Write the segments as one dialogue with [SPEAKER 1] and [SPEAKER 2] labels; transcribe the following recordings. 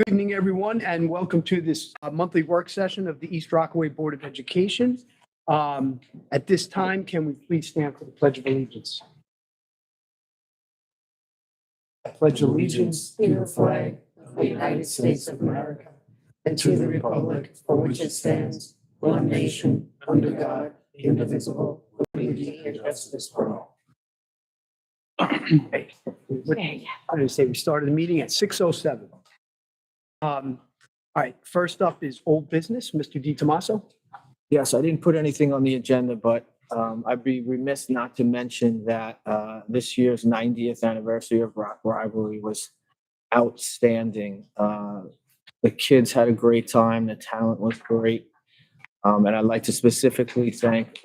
[SPEAKER 1] Good evening, everyone, and welcome to this monthly work session of the East Rockaway Board of Education. At this time, can we please stand for the Pledge of Allegiance? I pledge allegiance
[SPEAKER 2] to the flag of the United States of America and to the republic for which it stands, one nation, under God, indivisible, with liberty and justice for all.
[SPEAKER 1] I'm going to say we started the meeting at 6:07. All right, first up is old business, Mr. DiTomaso.
[SPEAKER 3] Yes, I didn't put anything on the agenda, but I'd be remiss not to mention that this year's 90th anniversary of Rock Rivalry was outstanding. The kids had a great time. The talent was great. And I'd like to specifically thank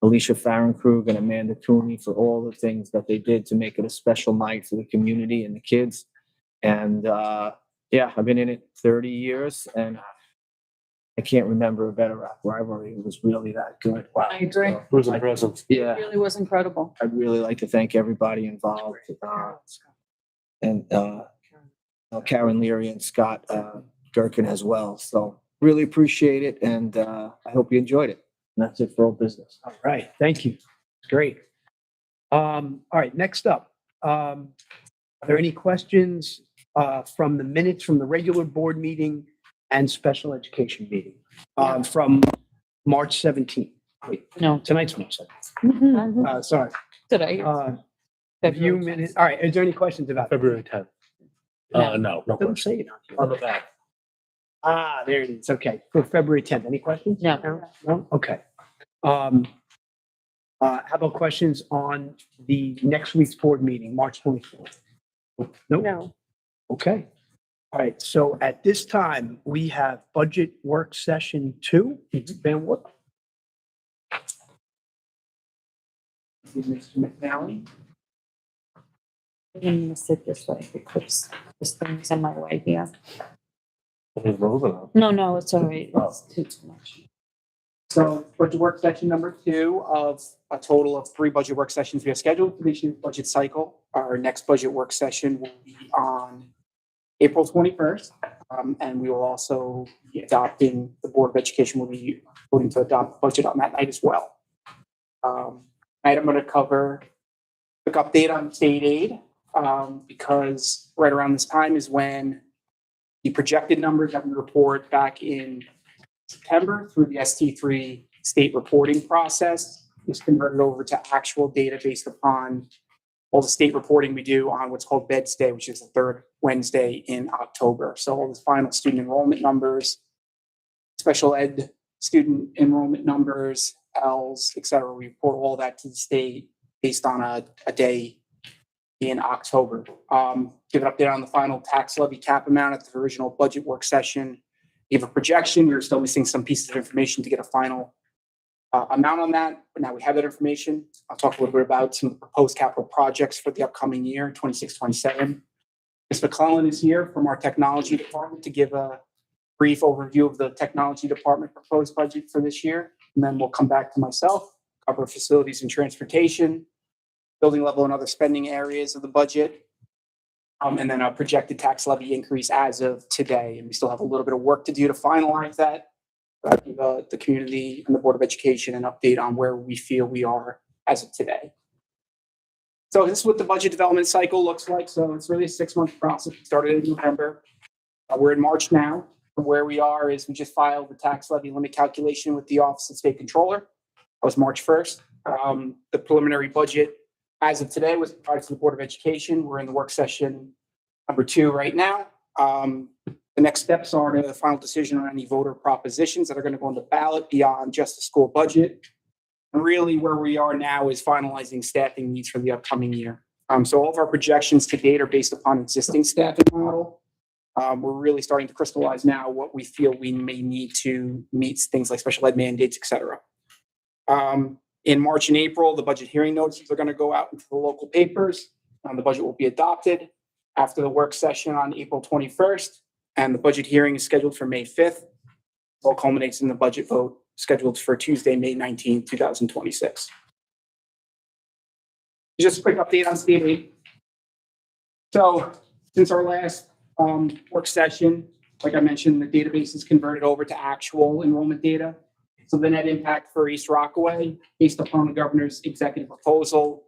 [SPEAKER 3] Alicia Farrenkrug and Amanda Cooney for all the things that they did to make it a special night for the community and the kids. And yeah, I've been in it 30 years and I can't remember a better Rock Rivalry. It was really that good. Wow.
[SPEAKER 2] I agree.
[SPEAKER 3] It was impressive. Yeah.
[SPEAKER 2] It really was incredible.
[SPEAKER 3] I'd really like to thank everybody involved. And Karen Leary and Scott Durkin as well. So really appreciate it. And I hope you enjoyed it. And that's it for old business.
[SPEAKER 1] All right, thank you. Great. All right, next up. Are there any questions from the minutes from the regular board meeting and special education meeting from March 17th? Wait,
[SPEAKER 2] No.
[SPEAKER 1] tonight's March 17th. Sorry.
[SPEAKER 2] Did I?
[SPEAKER 1] Review minutes. All right, is there any questions about it?
[SPEAKER 4] February 10th. No
[SPEAKER 1] Don't say it
[SPEAKER 4] on the back.
[SPEAKER 1] there it is. Okay, for February 10th. Any questions?
[SPEAKER 2] No.
[SPEAKER 1] No? Okay. How about questions on the next week's board meeting, March 24th? Nope.
[SPEAKER 2] No.
[SPEAKER 1] Okay. All right. So at this time, we have budget work session 2. Van Wood. Mr. McNally.
[SPEAKER 2] I'm gonna sit this way because this thing's in my way here.
[SPEAKER 4] Oh.
[SPEAKER 2] No, it's all right. It's too much.
[SPEAKER 5] So budget work session number 2 of a total of 3 budget work sessions we have scheduled for this year's budget cycle. Our next budget work session will be on April 21st. And we will also be adopting, the Board of Education will be voting to adopt the budget on that night as well. Tonight I'm going to cover a quick update on state aid because right around this time is when the projected numbers that we report back in September through the ST3 state reporting process is converted over to actual data based upon all the state reporting we do on what's called Beds Day, which is the third Wednesday in October. So all the final student enrollment numbers, special ed student enrollment numbers, Ls, et cetera. We report all that to the state based on a day in October. Give an update on the final tax levy cap amount at the original budget work session. Give a projection. You're still missing some pieces of information to get a final amount on that, but now we have that information. I'll talk a little bit about some proposed capital projects for the upcoming year, 26-27. Ms. McClellan is here from our technology department to give a brief overview of the technology department proposed budget for this year. And then we'll come back to myself, cover facilities and transportation, building level and other spending areas of the budget. And then a projected tax levy increase as of today. And we still have a little bit of work to do to finalize that. I'll give the community and the Board of Education an update on where we feel we are as of today. So this is what the budget development cycle looks like. So it's really a 6-month process. It started in November. We're in March now. From where we are is we just filed the tax levy limit calculation with the Office of State Controller. That was March 1st. The preliminary budget as of today was provided to the Board of Education. We're in the work session number 2 right now. The next steps are the final decision on any voter propositions that are going to go on the ballot beyond just the school budget. And really where we are now is finalizing staffing needs for the upcoming year. So all of our projections to date are based upon existing staffing model. We're really starting to crystallize now what we feel we may need to meet things like special ed mandates, et cetera. In March and April, the budget hearing notices are going to go out into the local papers. The budget will be adopted after the work session on April 21st. And the budget hearing is scheduled for May 5th. All culminates in the budget vote scheduled for Tuesday, May 19th, 2026. Just a quick update on state aid. So since our last work session, like I mentioned, the database is converted over to actual enrollment data. So the net impact for East Rockaway, based upon the governor's executive proposal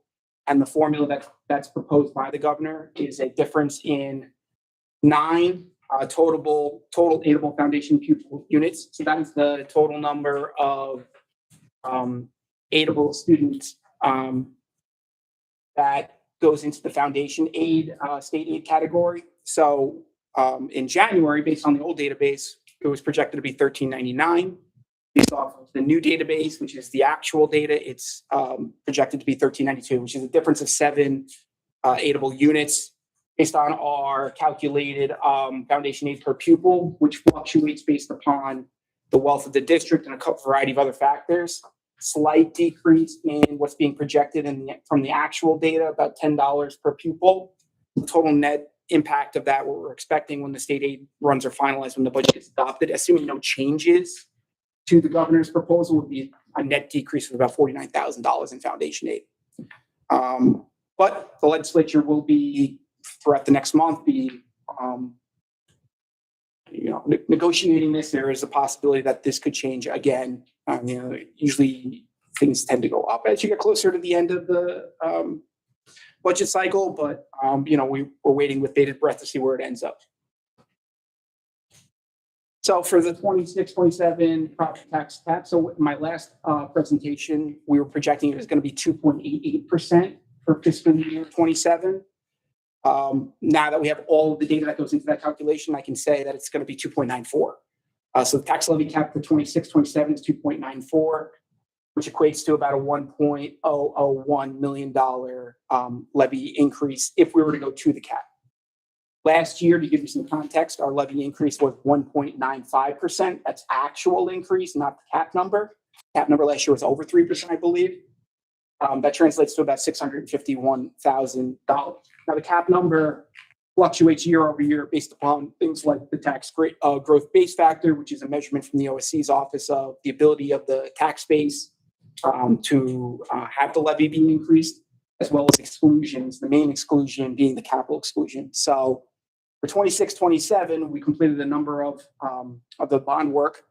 [SPEAKER 5] and the formula that's proposed by the governor, is a difference in 9 total aidable foundation pupil units. So that is the total number of aidable students that goes into the foundation aid, state aid category. So in January, based on the old database, it was projected to be $13.99. Based off of the new database, which is the actual data, it's projected to be $13.92, which is a difference of 7 aidable units. Based on our calculated foundation aid per pupil, which fluctuates based upon the wealth of the district and a variety of other factors. Slight decrease in what's being projected from the actual data, about $10 per pupil. The total net impact of that, what we're expecting when the state aid runs are finalized, when the budget is adopted, assuming no changes to the governor's proposal, would be a net decrease of about $49,000 in foundation aid. But the legislature will be, throughout the next month, negotiating this. There is a possibility that this could change again. Usually things tend to go up as you get closer to the end of the budget cycle, but we're waiting with bated breath to see where it ends up. So for the 26-27 property tax cap, so my last presentation, we were projecting it was going to be 2.88% for fiscal year 27. Now that we have all of the data that goes into that calculation, I can say that it's going to be 2.94. So the tax levy cap for 26-27 is 2.94, which equates to about a $1.001 million levy increase if we were to go to the cap. Last year, to give you some context, our levy increase was 1.95%. That's actual increase, not the cap number. Cap number last year was over 3%, I believe. That translates to about $651,000. Now, the cap number fluctuates year over year based upon things like the tax growth base factor, which is a measurement from the OSC's office of the ability of the tax base to have the levy being increased, as well as exclusions, the main exclusion being the capital exclusion. So for 26-27, we completed a number of the bond work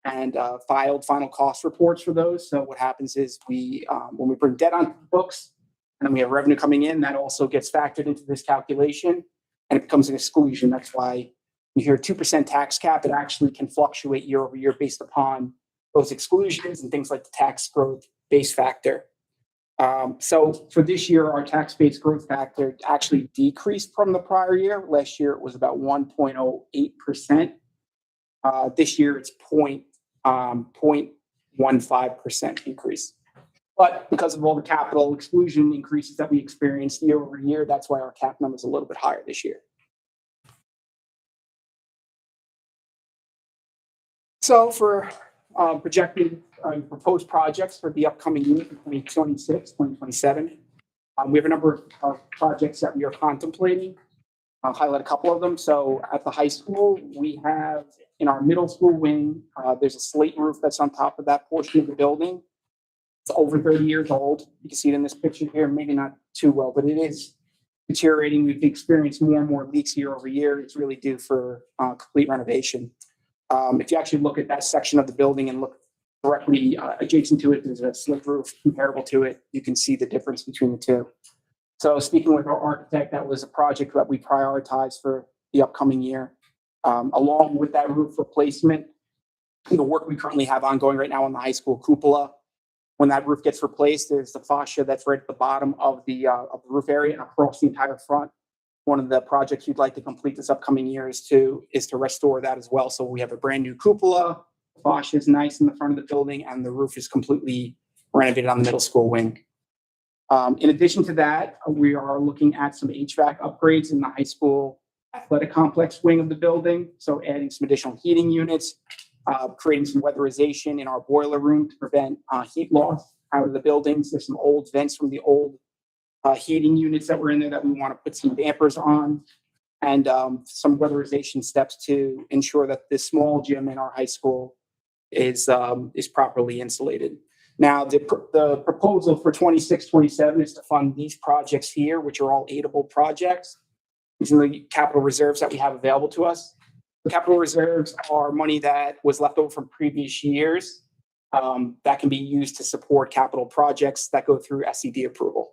[SPEAKER 5] and filed final cost reports for those. So what happens is when we bring debt on books and then we have revenue coming in, that also gets factored into this calculation and it becomes an exclusion. That's why you hear 2% tax cap. It actually can fluctuate year over year based upon those exclusions and things like the tax growth base factor. So for this year, our tax base growth factor actually decreased from the prior year. Last year, it was about 1.08%. This year, it's 0.15% increase. But because of all the capital exclusion increases that we experienced year over year, that's why our cap number is a little bit higher this year. So for projected proposed projects for the upcoming year, 2026, 2027, we have a number of projects that we are contemplating. I'll highlight a couple of them. So at the high school, we have in our middle school wing, there's a slate roof that's on top of that portion of the building. It's over 30 years old. You can see it in this picture here, maybe not too well, but it is deteriorating. We've experienced more and more leaks year over year. It's really due for complete renovation. If you actually look at that section of the building and look directly adjacent to it, there's a slip roof comparable to it. You can see the difference between the two. So speaking with our architect, that was a project that we prioritized for the upcoming year. Along with that roof replacement, the work we currently have ongoing right now on the high school cupola. When that roof gets replaced, there's the fascia that's right at the bottom of the roof area and across the entire front. One of the projects we'd like to complete this upcoming year is to restore that as well. So we have a brand new cupola, the fascia is nice in the front of the building, and the roof is completely renovated on the middle school wing. In addition to that, we are looking at some HVAC upgrades in the high school athletic complex wing of the building. So adding some additional heating units, creating some weatherization in our boiler room to prevent heat loss out of the buildings. There's some old vents from the old heating units that were in there that we want to put some dampers on, and some weatherization steps to ensure that this small gym in our high school is properly insulated. Now, the proposal for 26-27 is to fund these projects here, which are all aidable projects. using the capital reserves that we have available to us. The capital reserves are money that was left over from previous years that can be used to support capital projects that go through SED approval.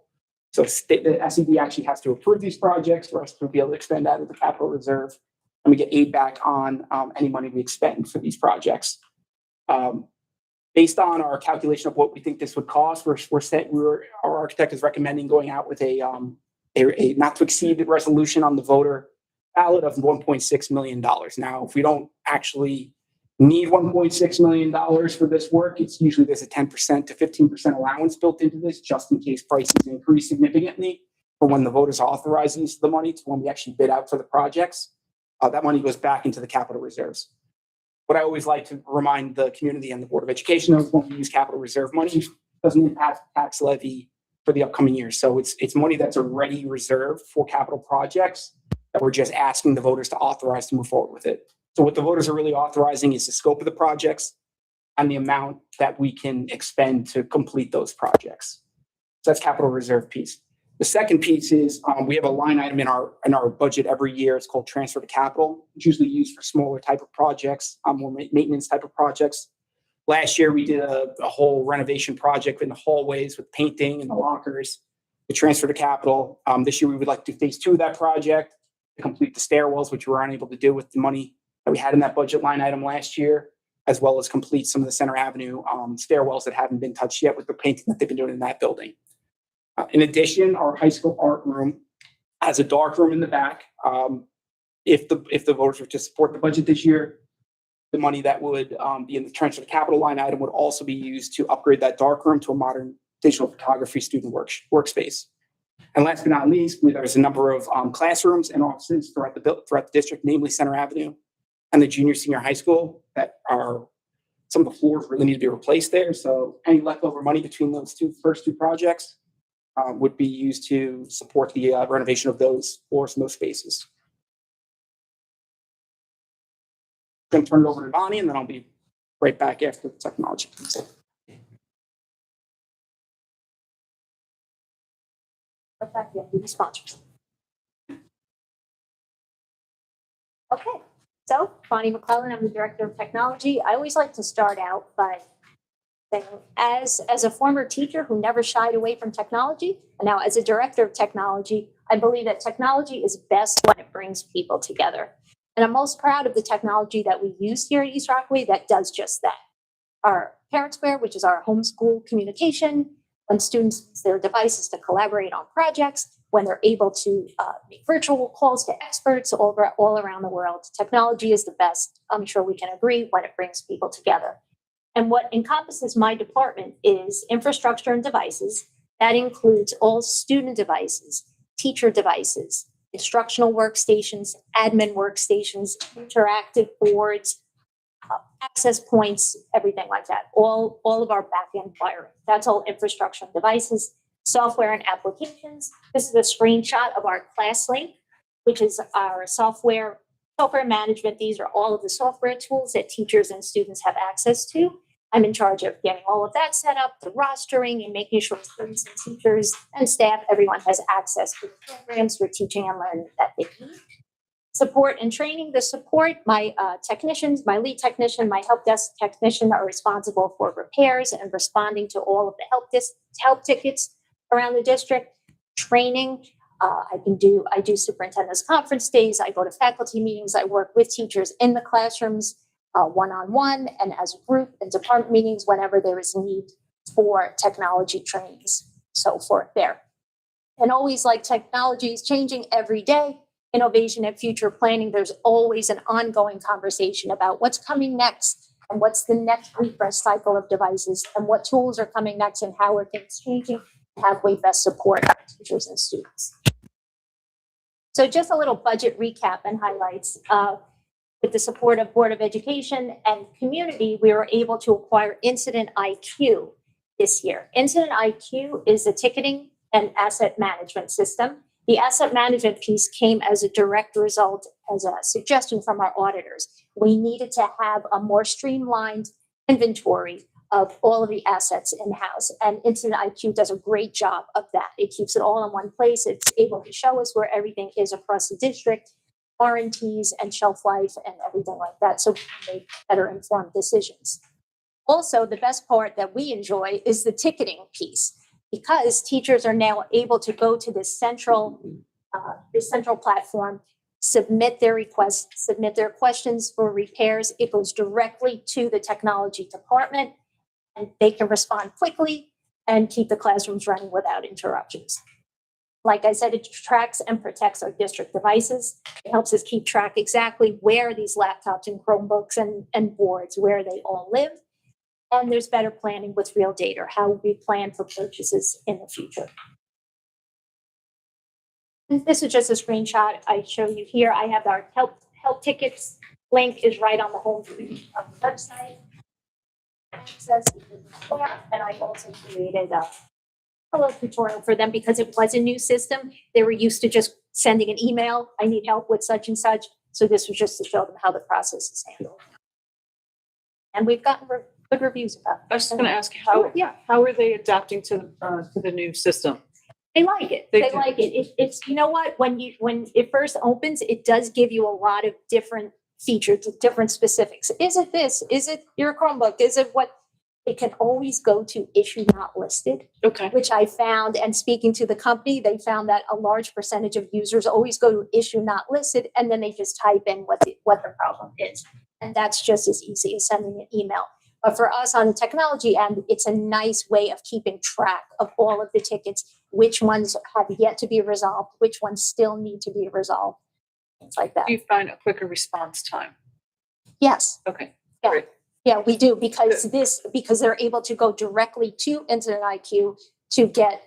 [SPEAKER 5] So the SED actually has to approve these projects for us to be able to expend out of the capital reserve, and we get aid back on any money we expend for these projects. Based on our calculation of what we think this would cost, our architect is recommending going out with a not to exceed resolution on the voter ballot of $1.6 million. Now, if we don't actually need $1.6 million for this work, it's usually there's a 10% to 15% allowance built into this, just in case prices increase significantly from when the voters authorize the use of the money to when we actually bid out for the projects. That money goes back into the capital reserves. What I always like to remind the community and the Board of Education of when we use capital reserve money, it doesn't impact tax levy for the upcoming year. So it's money that's already reserved for capital projects that we're just asking the voters to authorize to move forward with it. So what the voters are really authorizing is the scope of the projects and the amount that we can expend to complete those projects. So that's capital reserve piece. The second piece is we have a line item in our budget every year. It's called transfer to capital. It's usually used for smaller type of projects, more maintenance type of projects. Last year, we did a whole renovation project in the hallways with painting and the lockers. We transfer to capital. This year, we would like to do phase 2 of that project to complete the stairwells, which we were unable to do with the money that we had in that budget line item last year, as well as complete some of the Center Avenue stairwells that haven't been touched yet with the painting that they've been doing in that building. In addition, our high school art room has a dark room in the back. If the voters were to support the budget this year, the money that would be in the transfer to capital line item would also be used to upgrade that dark room to a modern digital photography student workspace. And last but not least, there's a number of classrooms and offices throughout the district, namely Center Avenue and the junior senior high school, that are some of the floors really need to be replaced there. So any leftover money between those first two projects would be used to support the renovation of those floors and those spaces. I'm going to turn it over to Bonnie, and then I'll be right back after the technology.
[SPEAKER 2] Sponsors. Okay, so Bonnie McClellan, I'm the Director of Technology. I always like to start out by saying, as a former teacher who never shied away from technology, and now as a Director of Technology, I believe that technology is best when it brings people together. And I'm most proud of the technology that we use here at East Rockaway that does just that. Our Parent Square, which is our homeschool communication, when students use their devices to collaborate on projects, when they're able to make virtual calls to experts all around the world. Technology is the best, I'm sure we can agree, when it brings people together. And what encompasses my department is infrastructure and devices. That includes all student devices, teacher devices, instructional workstations, admin workstations, interactive boards, access points, everything like that. All of our back-end wiring. That's all infrastructure and devices, software and applications. This is a screenshot of our ClassLink, which is our software management. These are all of the software tools that teachers and students have access to. I'm in charge of getting all of that set up, the rostering, and making sure students and teachers and staff, everyone has access to the programs for teaching and learning that they need. Support and training. The support, my technicians, my lead technician, my help desk technician are responsible for repairs and responding to all of the help tickets around the district. Training, I do superintendent's conference days. I go to faculty meetings. I work with teachers in the classrooms, one-on-one and as a group, and department meetings whenever there is need for technology trainings, so forth there. And always, like, technology is changing every day. Innovation and future planning, there's always an ongoing conversation about what's coming next and what's the next refresh cycle of devices and what tools are coming next and how are things changing and how we best support our teachers and students. So just a little budget recap and highlights. With the support of Board of Education and community, we were able to acquire Incident IQ this year. Incident IQ is a ticketing and asset management system. The asset management piece came as a direct result, as a suggestion from our auditors. We needed to have a more streamlined inventory of all of the assets in-house. And Incident IQ does a great job of that. It keeps it all in one place. It's able to show us where everything is across the district, warranties and shelf life and everything like that, so we can make better informed decisions. Also, the best part that we enjoy is the ticketing piece, because teachers are now able to go to this central platform, submit their requests, submit their questions for repairs. It goes directly to the technology department, and they can respond quickly and keep the classrooms running without interruptions. Like I said, it tracks and protects our district devices. It helps us keep track exactly where these laptops and Chromebooks and boards, where they all live. And there's better planning with real data, how we plan for purchases in the future. And this is just a screenshot I show you here. I have our help tickets link is right on the home page of the website. Access is there, and I also created a little tutorial for them because it was a new system. They were used to just sending an email, I need help with such and such. So this was just to show them how the process is handled. And we've gotten good reviews about it.
[SPEAKER 6] I was just going to ask how are they adapting to the new system?
[SPEAKER 2] They like it.
[SPEAKER 6] They
[SPEAKER 2] They
[SPEAKER 6] do.
[SPEAKER 2] like it. It's, you know what, when it first opens, it does give you a lot of different features, different specifics. Is it this? Is it your Chromebook? Is it what? It can always go to issue not listed,
[SPEAKER 6] Okay.
[SPEAKER 2] which I found, and speaking to the company, they found that a large percentage of users always go to issue not listed, and then they just type in what the problem is. And that's just as easy as sending an email. But for us on the technology end, it's a nice way of keeping track of all of the tickets, which ones have yet to be resolved, which ones still need to be resolved, things like that.
[SPEAKER 6] Do you find a quicker response time?
[SPEAKER 2] Yes.
[SPEAKER 6] Okay.
[SPEAKER 2] Yeah.
[SPEAKER 6] Great.
[SPEAKER 2] Yeah, we do, because they're able to go directly to Incident IQ to get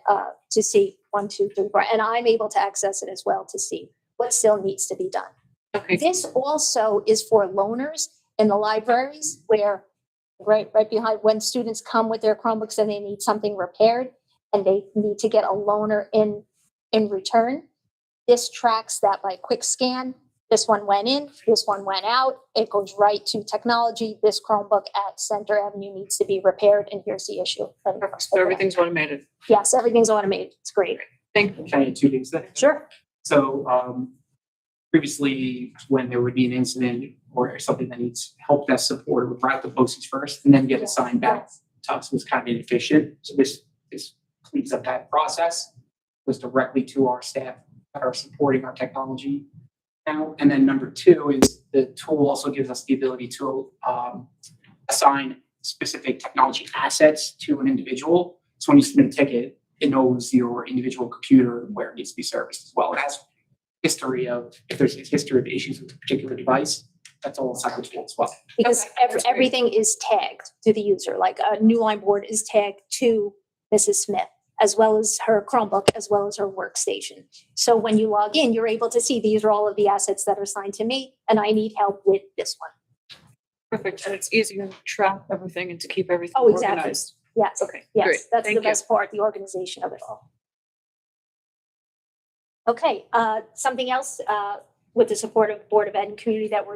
[SPEAKER 2] to see 1, 2, 3, 4, and I'm able to access it as well to see what still needs to be done.
[SPEAKER 6] Okay.
[SPEAKER 2] This also is for loaners in the libraries, where right behind, when students come with their Chromebooks and they need something repaired and they need to get a loaner in return. This tracks that by quick scan. This one went in, this one went out. It goes right to technology. This Chromebook at Center Avenue needs to be repaired, and here's the issue.
[SPEAKER 6] So everything's automated.
[SPEAKER 2] Yes, everything's automated. It's great.
[SPEAKER 6] Thank you.
[SPEAKER 5] Can I add 2 things there?
[SPEAKER 2] Sure.
[SPEAKER 5] So previously, when there would be an incident or something that needs help desk support, it would route the BOCES first and then get assigned back to us. It was kind of inefficient. So this cleans up that process. Goes directly to our staff that are supporting our technology now. And then number 2 is the tool also gives us the ability to assign specific technology assets to an individual. So when you submit a ticket, it knows your individual computer and where it needs to be serviced as well. It has history of, if there's a history of issues with a particular device, that's all inside the tool as well.
[SPEAKER 2] Because
[SPEAKER 6] Okay, that's great.
[SPEAKER 2] everything is tagged to the user. Like a new line board is tagged to Mrs. Smith, as well as her Chromebook, as well as her workstation. So when you log in, you're able to see these are all of the assets that are assigned to me, and I need help with this one.
[SPEAKER 6] Perfect. And it's easier to track everything and to keep everything
[SPEAKER 2] Oh, exactly.
[SPEAKER 6] organized.
[SPEAKER 2] Yes.
[SPEAKER 6] Okay. Great.
[SPEAKER 2] Yes, that's the
[SPEAKER 6] Thank you.
[SPEAKER 2] best part, the organization of it all. Okay, something else with the support of Board of Ed and Community that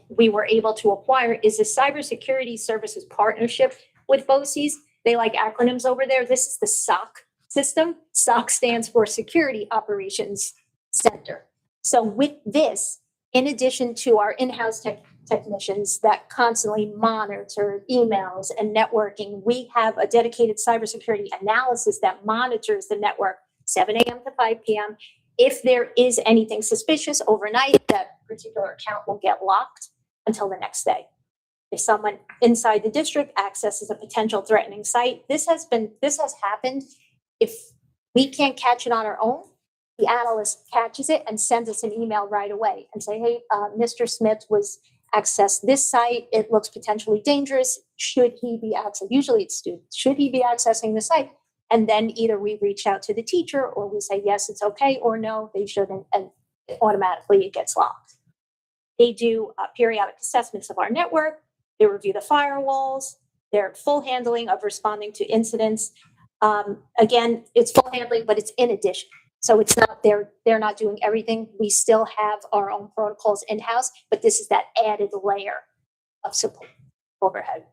[SPEAKER 2] we were able to acquire is a cybersecurity services partnership with BOCES. They like acronyms over there. This is the SOC system. SOC stands for Security Operations Center. So with this, in addition to our in-house technicians that constantly monitor emails and networking, we have a dedicated cybersecurity analysis that monitors the network 7 a.m. to 5 p.m. If there is anything suspicious overnight, that particular account will get locked until the next day. If someone inside the district accesses a potential threatening site, this has happened. If we can't catch it on our own, the analyst catches it and sends us an email right away and say, hey, Mr. Smith was accessed this site. It looks potentially dangerous. Should he be accessing? Usually it's students. Should he be accessing the site? And then either we reach out to the teacher or we say, yes, it's okay, or no, they shouldn't. And automatically it gets locked. They do periodic assessments of our network. They review the firewalls. They're full handling of responding to incidents. Again, it's full handling, but it's in addition. So it's not, they're not doing everything. We still have our own protocols in-house, but this is that added layer of support overhead.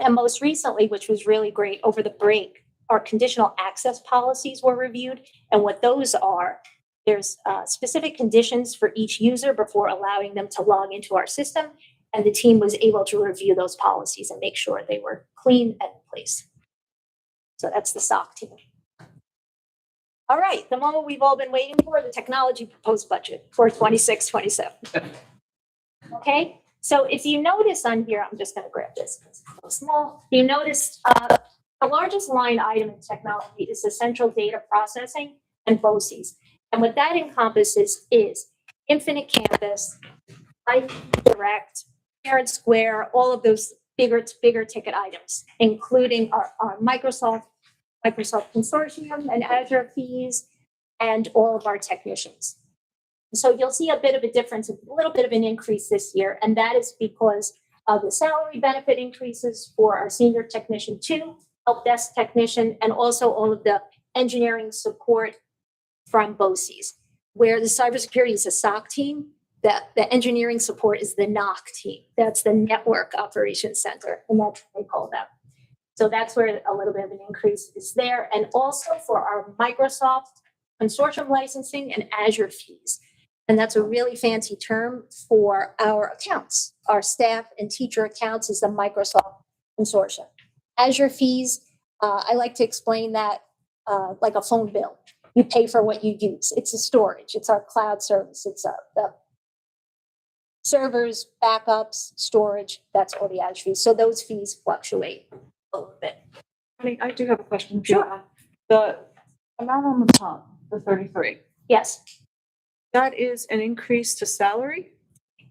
[SPEAKER 2] And most recently, which was really great, over the break, our conditional access policies were reviewed. And what those are, there's specific conditions for each user before allowing them to log into our system. And the team was able to review those policies and make sure they were clean and in place. So that's the SOC team. All right, the moment we've all been waiting for, the technology proposed budget for 26-27. Okay, so if you notice on here, I'm just going to grab this. It's so small. You notice the largest line item in technology is the central data processing and BOCES. And what that encompasses is Infinite Campus, Life Direct, Parent Square, all of those bigger ticket items, including our Microsoft Consortium and Azure fees, and all of our technicians. So you'll see a bit of a difference, a little bit of an increase this year, and that is because of the salary benefit increases for our senior technician 2, help desk technician, and also all of the engineering support from BOCES. Where the cybersecurity is a SOC team, the engineering support is the NOC team. That's the Network Operations Center, and that's what they call them. So that's where a little bit of an increase is there. And also for our Microsoft Consortium licensing and Azure fees. And that's a really fancy term for our accounts. Our staff and teacher accounts is the Microsoft Consortium. Azure fees, I like to explain that like a phone bill. You pay for what you use. It's a storage. It's our cloud service. It's the servers, backups, storage. That's all the Azure fees. So those fees fluctuate a little bit.
[SPEAKER 6] I do have a question.
[SPEAKER 2] Sure.
[SPEAKER 6] The amount on the top, the 33,
[SPEAKER 2] Yes,
[SPEAKER 6] that is an increase to salary?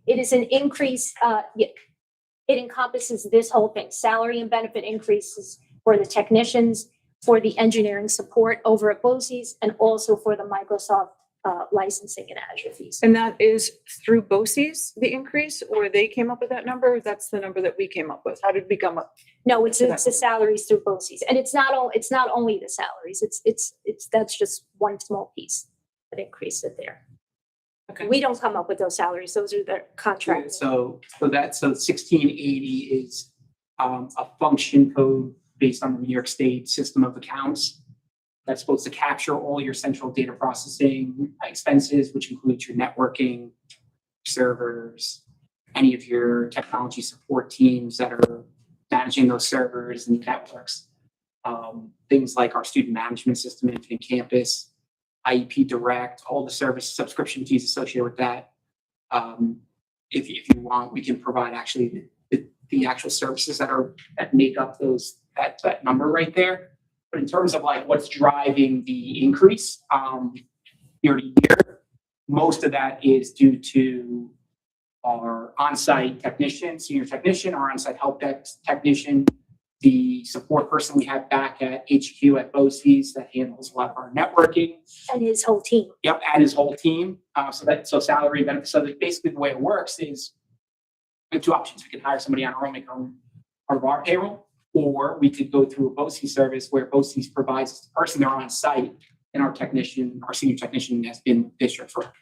[SPEAKER 2] it is an increase. It encompasses this whole thing, salary and benefit increases for the technicians, for the engineering support over at BOCES, and also for the Microsoft licensing and Azure fees.
[SPEAKER 6] And that is through BOCES, the increase, or they came up with that number? Or that's the number that we came up with. How did we come up?
[SPEAKER 2] No, it's the salaries through BOCES, and it's not only the salaries. It's that's just one small piece that increased it there.
[SPEAKER 6] Okay.
[SPEAKER 2] We don't come up with those salaries; those are the contracts.
[SPEAKER 5] So 1680 is a function code based on the New York State system of accounts that's supposed to capture all your central data processing expenses, which includes your networking, servers, any of your technology support teams that are managing those servers and networks. Things like our student management system, Infinite Campus, IEP Direct, all the service subscription fees associated with that. If you want, we can provide actually the actual services that make up that number right there. But in terms of like what's driving the increase year to year, most of that is due to our on-site technician, senior technician, our on-site help desk technician, the support person we have back at HQ at BOCES that handles a lot of our networking.
[SPEAKER 2] And his whole team.
[SPEAKER 5] Yep, and his whole team. So salary and benefits. So basically the way it works is we have two options. We can hire somebody on our own, make our own part of our payroll, or we could go through a BOCES service where BOCES provides the person they're on site, and our senior technician has been with the district for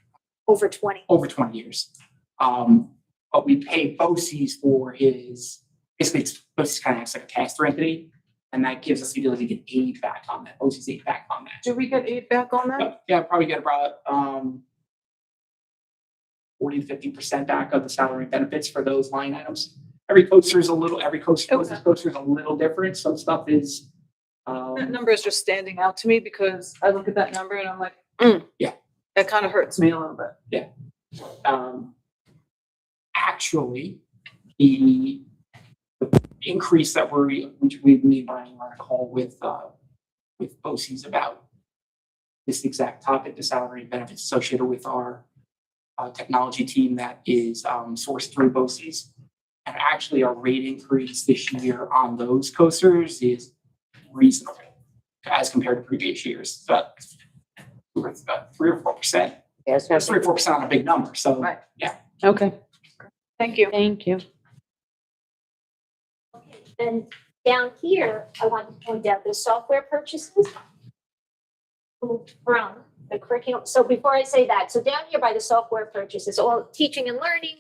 [SPEAKER 2] Over 20.
[SPEAKER 5] over 20 years. But we pay BOCES for his, basically BOCES kind of acts like a caster entity, and that gives us the ability to get aid back on that, BOCES aid back on that.
[SPEAKER 6] Do we get aid back on that?
[SPEAKER 5] Yeah, probably get about 40 to 50% back of the salary and benefits for those line items. Every coaster is a little different. Some stuff is.
[SPEAKER 6] That number is just standing out to me because I look at that number and I'm like,
[SPEAKER 5] Yeah.
[SPEAKER 6] That kind of hurts me a little bit.
[SPEAKER 5] Actually, the increase that which we made Brian on a call with BOCES about this exact topic, the salary and benefits associated with our technology team that is sourced through BOCES. And actually, our rate increase this year on those coasters is reasonable as compared to previous years. So it's about 3 or 4%.
[SPEAKER 7] Yes,
[SPEAKER 5] That's 3 or 4% on a big number. So
[SPEAKER 6] Right.
[SPEAKER 5] yeah.
[SPEAKER 7] okay,
[SPEAKER 6] Thank you.
[SPEAKER 7] thank you.
[SPEAKER 2] Okay, then down here, I want to point out the software purchases from the curriculum. So before I say that, so down here by the software purchases, all teaching and learning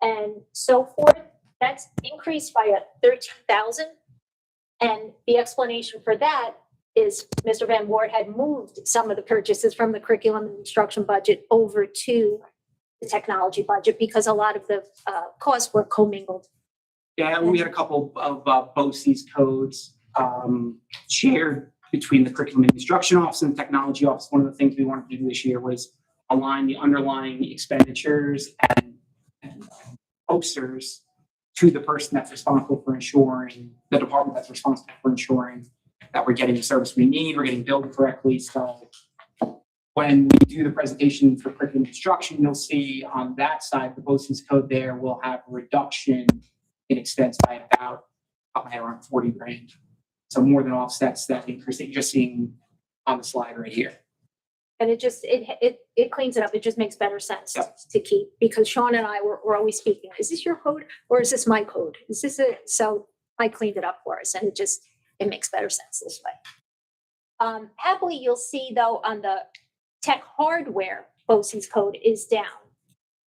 [SPEAKER 2] and so forth, that's increased by $13,000 And the explanation for that is Mr. Van Wart had moved some of the purchases from the curriculum and instruction budget over to the technology budget because a lot of the costs were commingled.
[SPEAKER 5] Yeah, we had a couple of BOCES codes shared between the curriculum and instruction office and the technology office. One of the things we wanted to do this year was align the underlying expenditures and posters to the person that's responsible for ensuring, the department that's responsible for ensuring that we're getting the service we need, we're getting billed correctly. So when we do the presentation for curriculum instruction, you'll see on that side, the BOCES code there will have a reduction in expense by about around 40 grand. So more than offsets that increase that you're just seeing on the slide right here.
[SPEAKER 2] And it just, it cleans it up. It just makes better sense
[SPEAKER 5] Yep.
[SPEAKER 2] to keep, because Sean and I were always speaking, is this your code or is this my code? Is this it? So I cleaned it up for us and it makes better sense this way. Happily, you'll see though on the tech hardware, BOCES code is down.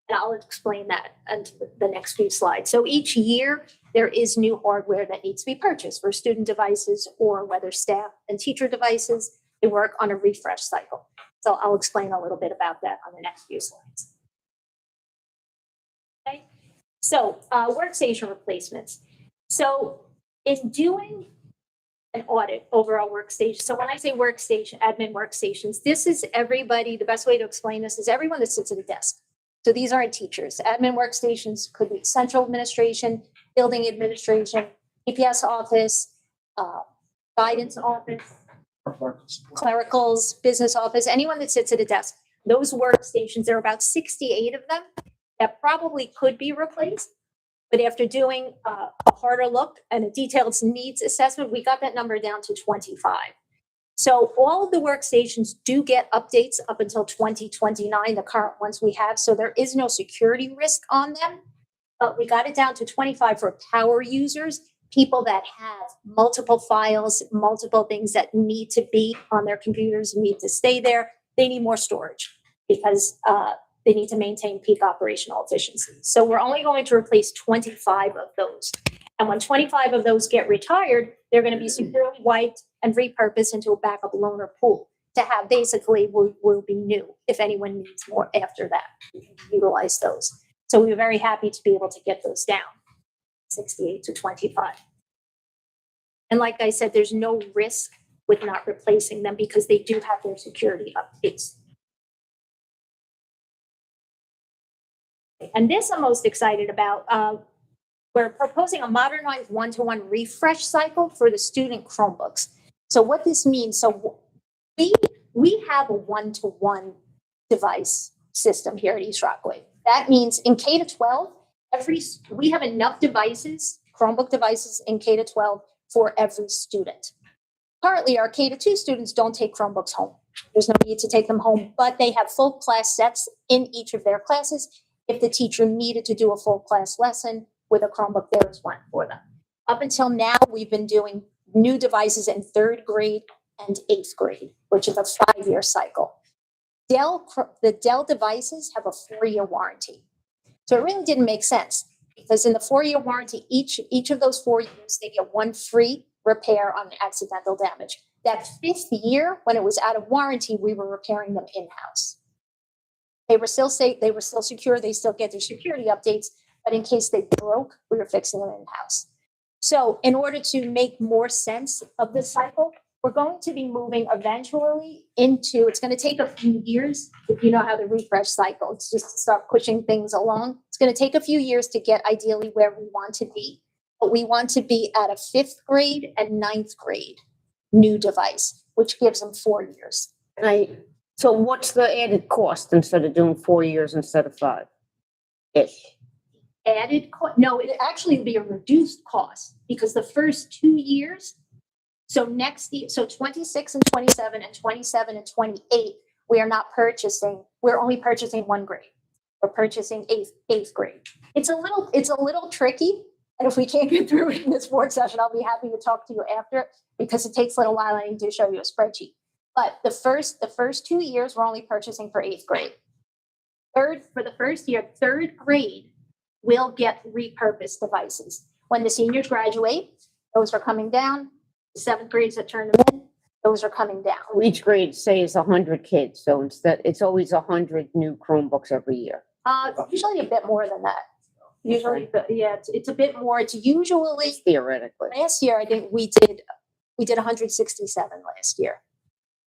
[SPEAKER 2] And I'll explain that in the next few slides. So each year there is new hardware that needs to be purchased for student devices or whether staff and teacher devices. They work on a refresh cycle. So I'll explain a little bit about that on the next few slides. Okay, so workstation replacements. So in doing an audit over our workstation, so when I say workstation, admin workstations, this is everybody, the best way to explain this is everyone that sits at a desk. So these aren't teachers. Admin workstations could be central administration, building administration, EPS office, guidance office, clericals, business office, anyone that sits at a desk. Those workstations, there are about 68 of them that probably could be replaced. But after doing a harder look and a detailed needs assessment, we got that number down to 25. So all of the workstations do get updates up until 2029, the current ones we have. So there is no security risk on them, but we got it down to 25 for power users, people that have multiple files, multiple things that need to be on their computers, need to stay there. They need more storage because they need to maintain peak operational efficiency. So we're only going to replace 25 of those. And when 25 of those get retired, they're going to be securely wiped and repurposed into a backup loaner pool to have basically will be new if anyone needs more after that. We can utilize those. So we were very happy to be able to get those down, 68 to 25. And like I said, there's no risk with not replacing them because they do have their security updates. And this I'm most excited about. We're proposing a modernized one-to-one refresh cycle for the student Chromebooks. So what this means, so we have a one-to-one device system here at East Rockaway. That means in K-12, we have enough devices, Chromebook devices in K-12 for every student. Currently, our K-2 students don't take Chromebooks home. There's no need to take them home, but they have full class sets in each of their classes. If the teacher needed to do a full class lesson with a Chromebook, there is one for them. Up until now, we've been doing new devices in 3rd grade and 8th grade, which is a 5-year cycle. The Dell devices have a 4-year warranty. So it really didn't make sense because in the 4-year warranty, each of those 4 years, they get one free repair on accidental damage. That 5th year, when it was out of warranty, we were repairing them in-house. They were still safe, they were still secure, they still get their security updates, but in case they broke, we were fixing them in-house. So in order to make more sense of this cycle, we're going to be moving eventually into, it's going to take a few years, if you know how the refresh cycle, it's just to start pushing things along. It's going to take a few years to get ideally where we want to be, but we want to be at a 5th grade and 9th grade new device, which gives them 4 years.
[SPEAKER 7] So what's the added cost instead of doing 4 years instead of 5-ish?
[SPEAKER 2] Added cost? No, it actually will be a reduced cost because the first 2 years, so next year, so 26 and 27 and 27 and 28, we're only purchasing 1 grade. We're purchasing eighth grade. It's a little tricky. And if we can't get through it in this board session, I'll be happy to talk to you after because it takes a little while. I need to show you a spreadsheet. But the first 2 years, we're only purchasing for 8th grade. For the first year, 3rd grade will get repurposed devices. When the seniors graduate, those are coming down. Seventh grades that turn them in, those are coming down.
[SPEAKER 7] Each grade, say, is 100 kids, so instead, it's always 100 new Chromebooks every year.
[SPEAKER 2] Usually a bit more than that. Usually, yeah, it's a bit more. It's usually,
[SPEAKER 7] Theoretically.
[SPEAKER 2] last year, I think we did 167 last year.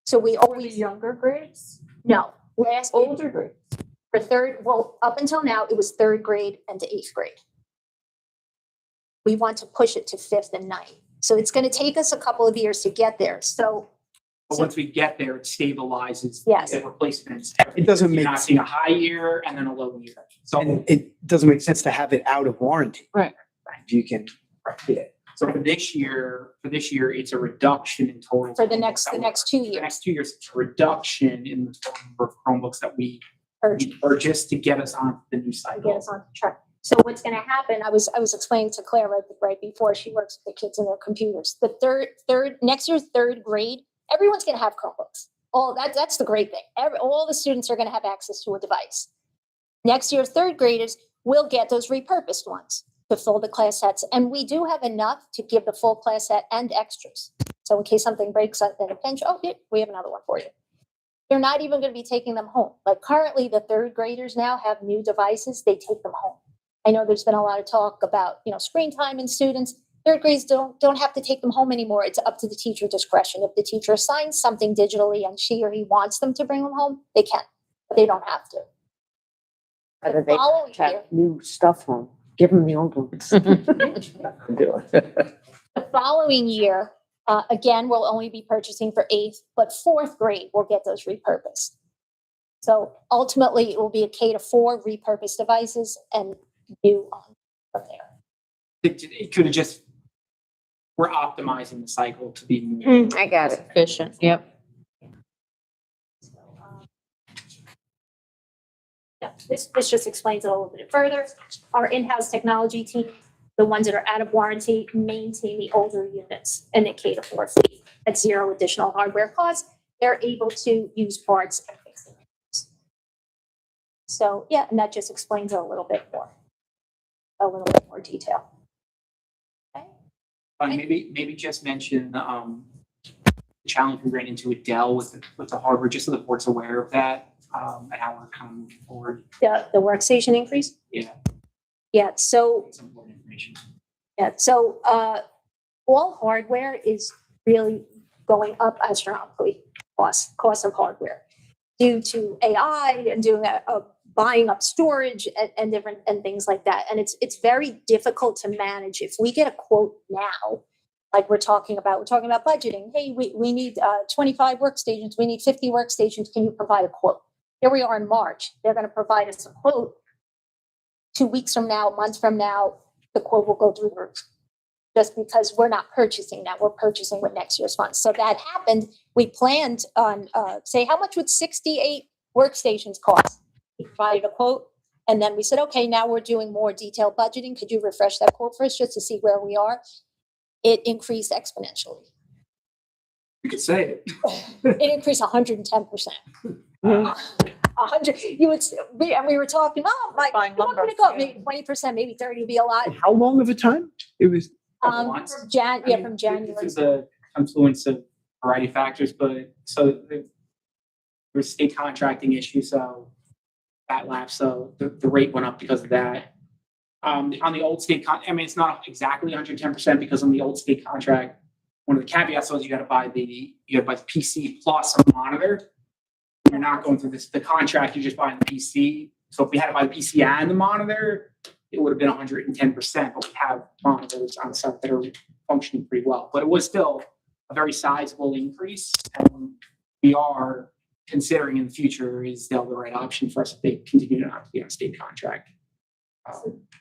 [SPEAKER 2] So we always,
[SPEAKER 6] Younger grades?
[SPEAKER 2] no, last,
[SPEAKER 6] Older grades?
[SPEAKER 2] for third, well, up until now, it was third grade and to eighth grade. We want to push it to fifth and ninth. So it's going to take us a couple of years to get there. So
[SPEAKER 5] But once we get there, it stabilizes.
[SPEAKER 2] Yes.
[SPEAKER 5] The replacements.
[SPEAKER 1] It doesn't
[SPEAKER 5] You're
[SPEAKER 1] make
[SPEAKER 5] not seeing a high year and then a low year. So,
[SPEAKER 1] And it doesn't make sense to have it out of warranty.
[SPEAKER 6] Right.
[SPEAKER 1] If you can, yeah.
[SPEAKER 5] so for this year, it's a reduction in total.
[SPEAKER 2] for the next 2
[SPEAKER 5] The
[SPEAKER 2] years,
[SPEAKER 5] next 2 years, it's a reduction in the total number of Chromebooks that we purchased to get us on the new
[SPEAKER 2] to
[SPEAKER 5] cycle.
[SPEAKER 2] get us on track. So what's going to happen, I was explaining to Claire right before, she works with the kids and their computers. The next year's third grade, everyone's going to have Chromebooks. That's the great thing. All the students are going to have access to a device. Next year's third graders will get those repurposed ones to fill the class sets. And we do have enough to give the full class set and extras. So in case something breaks up in a pinch, here, we have another one for you. They're not even going to be taking them home. Like currently the third graders now have new devices, they take them home. I know there's been a lot of talk about, screen time in students. Third grades don't have to take them home anymore. It's up to the teacher discretion. If the teacher assigns something digitally and she or he wants them to bring them home, they can, but they don't have to.
[SPEAKER 7] Whether they
[SPEAKER 2] Following
[SPEAKER 7] have
[SPEAKER 2] year,
[SPEAKER 7] new stuff home, give them the old ones.
[SPEAKER 2] the following year, again, we'll only be purchasing for eighth, but fourth grade will get those repurposed. So ultimately, it will be a K to 4 repurposed devices and new on from there.
[SPEAKER 5] It could have just, we're optimizing the cycle to be.
[SPEAKER 7] I got it.
[SPEAKER 6] Efficient, yep.
[SPEAKER 2] So, yeah, this just explains it a little bit further. Our in-house technology team, the ones that are out of warranty, maintain the older units and the K to 4 fleet at zero additional hardware costs. They're able to use parts and fix them. So yeah, and that just explains it a little bit more detail. Okay.
[SPEAKER 5] Maybe just mention the challenge we ran into with Dell with the hardware, just so the board's aware of that, and how we're kind of moving forward.
[SPEAKER 2] The workstation increase?
[SPEAKER 5] Yeah.
[SPEAKER 2] Yeah, so
[SPEAKER 5] Some important information.
[SPEAKER 2] all hardware is really going up astronomically, cost of hardware due to AI and doing buying up storage and different and things like that. And it's very difficult to manage. If we get a quote now, like we're talking about budgeting. Hey, we need 25 workstations. We need 50 workstations. Can you provide a quote? Here we are in March. They're going to provide us a quote. 2 weeks from now, a month from now, the quote will go through the roof. Just because we're not purchasing now, we're purchasing with next year's funds. So that happened. We planned on, say, how much would 68 workstations cost? We provided a quote, and then we said, okay, now we're doing more detailed budgeting. Could you refresh that quote for us just to see where we are? It increased exponentially.
[SPEAKER 5] You could say it.
[SPEAKER 2] It increased 110%. 100. We were talking, like,
[SPEAKER 6] Buying
[SPEAKER 2] what
[SPEAKER 6] lumber,
[SPEAKER 2] could it go?
[SPEAKER 6] yeah.
[SPEAKER 2] Maybe 20%, maybe 30 would be a lot.
[SPEAKER 1] How long of a time? It was,
[SPEAKER 5] Months.
[SPEAKER 2] From January.
[SPEAKER 5] This is a confluence of a variety of factors, but there's state contracting issue, so that lapsed, so the rate went up because of that. On the old state it's not exactly 110% because on the old state contract, one of the caveats was you got to buy the PC plus a monitor. You're not going through the contract, you're just buying the PC. So if we had to buy the PC and the monitor, it would have been 110%, but we have monitors on site that are functioning pretty well. But it was still a very sizable increase, and we are considering in the future, is Dell the right option for us if they continue to not be on state contract?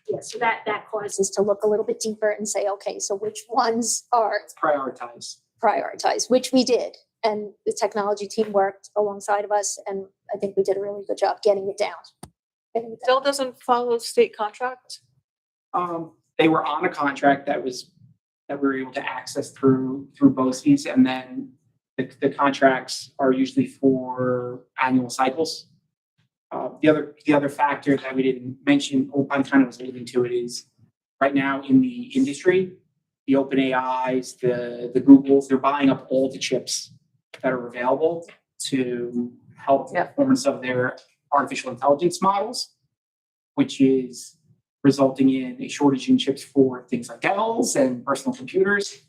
[SPEAKER 2] Yeah, so that caused us to look a little bit deeper and say, okay, so which ones are prioritized, which we did. And the technology team worked alongside of us, and I think we did a really good job getting it down.
[SPEAKER 6] Dell doesn't follow state contract?
[SPEAKER 5] They were on a contract that we were able to access through BOCES, and then the contracts are usually for annual cycles. The other factor that we didn't mention, Opine kind of was alluding to it, is right now in the industry, the OpenAIs, the Googles, they're buying up all the chips that are available to help the performance of their artificial intelligence models, which is resulting in a shortage in chips for things like Dells and personal computers,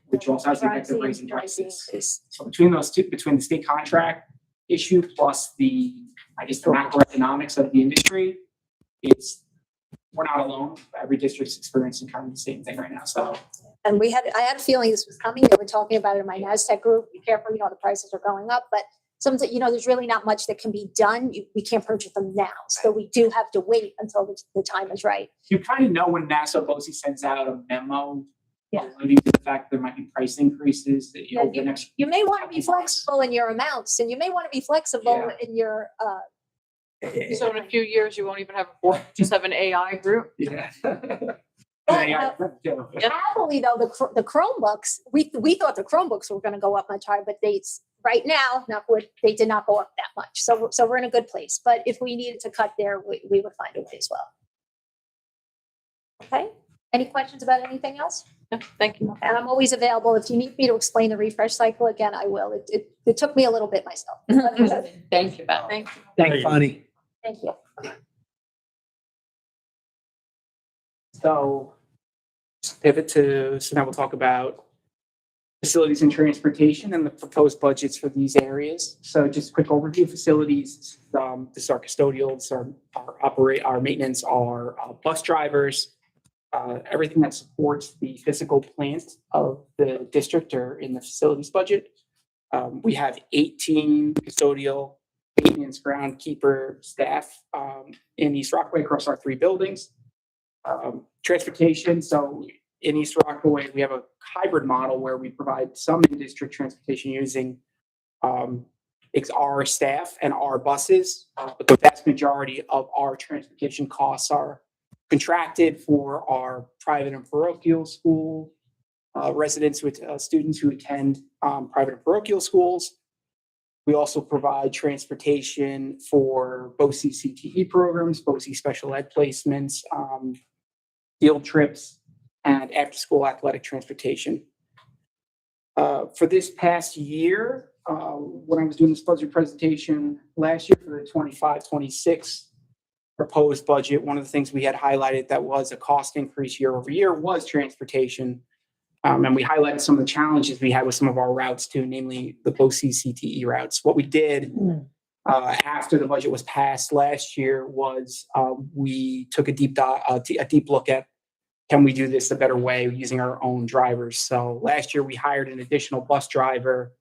[SPEAKER 5] which also has the effect of raising prices. So between those two, between the state contract issue plus the macroeconomics of the industry, we're not alone. Every district's experiencing kind of the same thing right now. So,
[SPEAKER 2] And I had a feeling this was coming. They were talking about it in my NASDAQ group. Be careful, the prices are going up, but sometimes, there's really not much that can be done. We can't purchase them now. So we do have to wait until the time is right.
[SPEAKER 5] you kind of know when NASA BOSI sends out a memo
[SPEAKER 2] Yeah.
[SPEAKER 5] alluding to the fact there might be price increases that
[SPEAKER 2] Yeah,
[SPEAKER 5] the next.
[SPEAKER 2] You may want to be flexible in your amounts, and you may want to be flexible in your,
[SPEAKER 6] So in a few years, you won't even have, just have an AI group?
[SPEAKER 5] Yeah.
[SPEAKER 2] happily though, the Chromebooks, we thought the Chromebooks were going to go up much higher, but right now, they did not go up that much. So we're in a good place. But if we needed to cut there, we would find a way as well. Okay. Any questions about anything else?
[SPEAKER 6] No, thank you.
[SPEAKER 2] And I'm always available. If you need me to explain the refresh cycle again, I will. It took me a little bit myself.
[SPEAKER 6] Thank you, Beth. Thank you.
[SPEAKER 1] Thanks, Bonnie.
[SPEAKER 2] Thank you.
[SPEAKER 5] So pivot so now we'll talk about facilities and transportation and the proposed budgets for these areas. So just a quick overview of facilities. This is our custodial, this is our maintenance, our bus drivers, everything that supports the physical plant of the district or in the facilities budget. We have 18 custodial, maintenance, groundkeeper staff in East Rockaway across our 3 buildings. Transportation, so in East Rockaway, we have a hybrid model where we provide some in-district transportation using our staff and our buses, but the vast majority of our transportation costs are contracted for our private and parochial school residents, students who attend private and parochial schools. We also provide transportation for BOCE CTE programs, BOCE special ed placements, field trips, and after-school athletic transportation. For this past year, when I was doing this budget presentation last year for the 25-26 proposed budget, one of the things we had highlighted that was a cost increase year over year was transportation. And we highlighted some of the challenges we had with some of our routes too, namely the BOCE CTE routes. What we did after the budget was passed last year was we took a deep look at, can we do this a better way using our own drivers? So last year we hired an additional bus driver,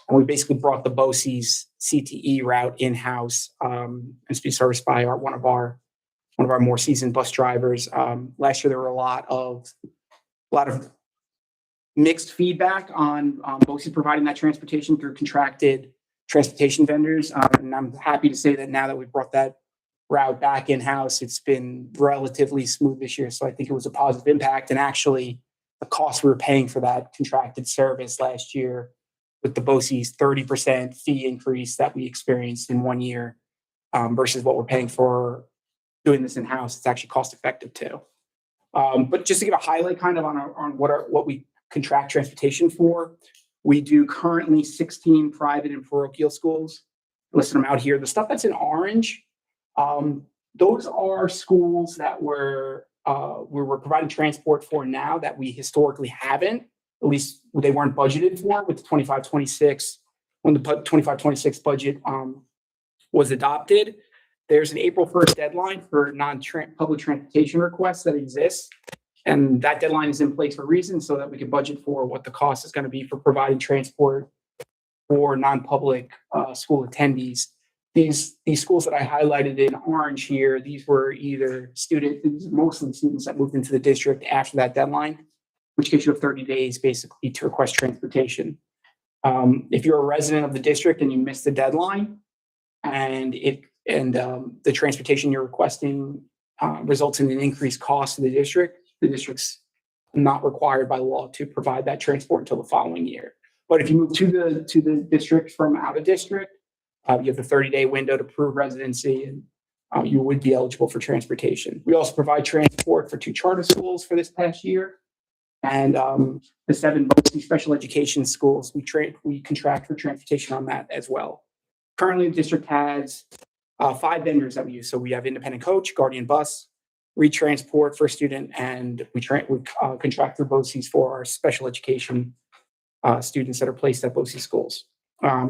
[SPEAKER 5] and we basically brought the BOCE's CTE route in-house and to be serviced by one of our more seasoned bus drivers. Last year there were a lot of mixed feedback on BOCE providing that transportation through contracted transportation vendors. And I'm happy to say that now that we've brought that route back in-house, it's been relatively smooth this year. So I think it was a positive impact. And actually, the cost we were paying for that contracted service last year with the BOCE's 30% fee increase that we experienced in 1 year versus what we're paying for doing this in-house, it's actually cost-effective too. But just to give a highlight kind of on what we contract transportation for, we do currently 16 private and parochial schools. Listing them out here. The stuff that's in orange, those are schools that we're providing transport for now that we historically haven't, at least they weren't budgeted for with the 25-26, when the 25-26 budget was adopted. There's an April 1st deadline for public transportation requests that exists. And that deadline is in place for a reason so that we can budget for what the cost is going to be for providing transport for non-public school attendees. These schools that I highlighted in orange here, these were mostly students that moved into the district after that deadline, which gives you 30 days basically to request transportation. If you're a resident of the district and you missed the deadline and the transportation you're requesting results in an increased cost to the district's not required by law to provide that transport until the following year. But if you move to the district from out of district, you have the 30-day window to prove residency, and you would be eligible for transportation. We also provide transport for 2 charter schools for this past year. And the 7 BOE special education schools, we contract for transportation on that as well. Currently, the district has 5 vendors that we use. So we have Independent Coach, Guardian Bus, Retransport for Student, and we contract through BOCES for our special education students that are placed at BOCES schools.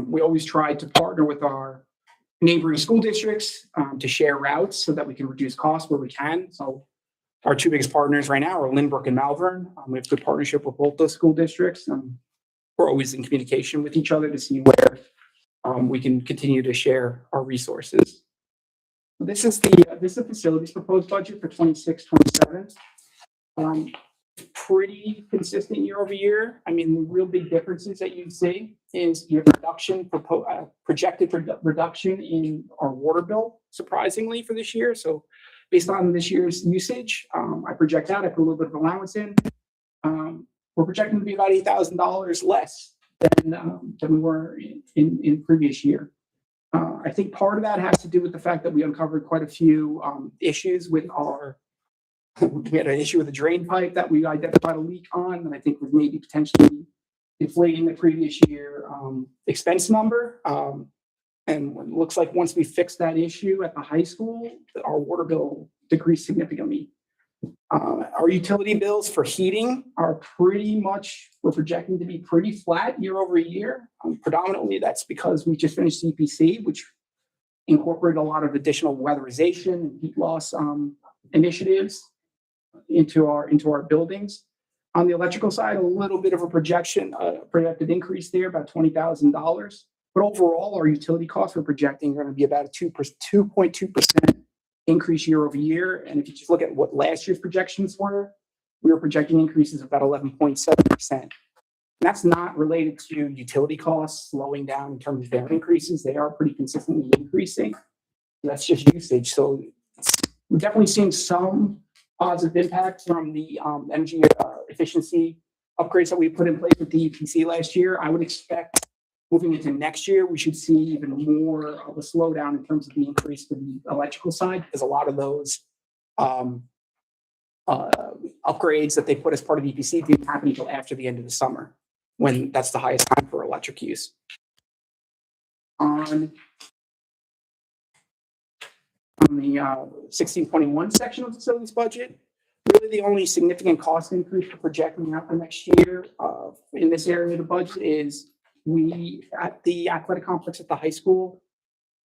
[SPEAKER 5] We always try to partner with our neighboring school districts to share routes so that we can reduce costs where we can. So our 2 biggest partners right now are Lynbrook and Malvern. We have good partnership with both those school districts. We're always in communication with each other to see where we can continue to share our resources. This is the facilities proposed budget for 26-27. Pretty consistent year over year. I mean, the real big differences that you see is your projected reduction in our water bill, surprisingly, for this year. So based on this year's usage, I project out, I put a little bit of allowance in. We're projecting to be about $8,000 less than we were in previous year. I think part of that has to do with the fact that we uncovered quite a few issues with we had an issue with a drain pipe that we identified a leak on, and I think was maybe potentially inflating the previous year expense number. And it looks like once we fixed that issue at the high school, our water bill decreased significantly. Our utility bills for heating are we're projecting to be pretty flat year over year. Predominantly, that's because we just finished CPC, which incorporated a lot of additional weatherization and heat loss initiatives into our buildings. On the electrical side, a little bit of a projected increase there, about $20,000. But overall, our utility costs we're projecting are going to be about a 2.2% increase year over year. And if you just look at what last year's projections were, we were projecting increases of about 11.7%. And that's not related to utility costs slowing down in terms of their increases. They are pretty consistently increasing. That's just usage. So we're definitely seeing some positive impacts from the energy efficiency upgrades that we put in place with the EPC last year. I would expect moving into next year, we should see even more of a slowdown in terms of the increase for the electrical side, because a lot of those upgrades that they put as part of the EPC didn't happen until after the end of the summer, when that's the highest time for electric use. On the 1621 section of the facilities budget, really the only significant cost increase we're projecting out for next year in this area of the budget is at the athletic complex at the high school,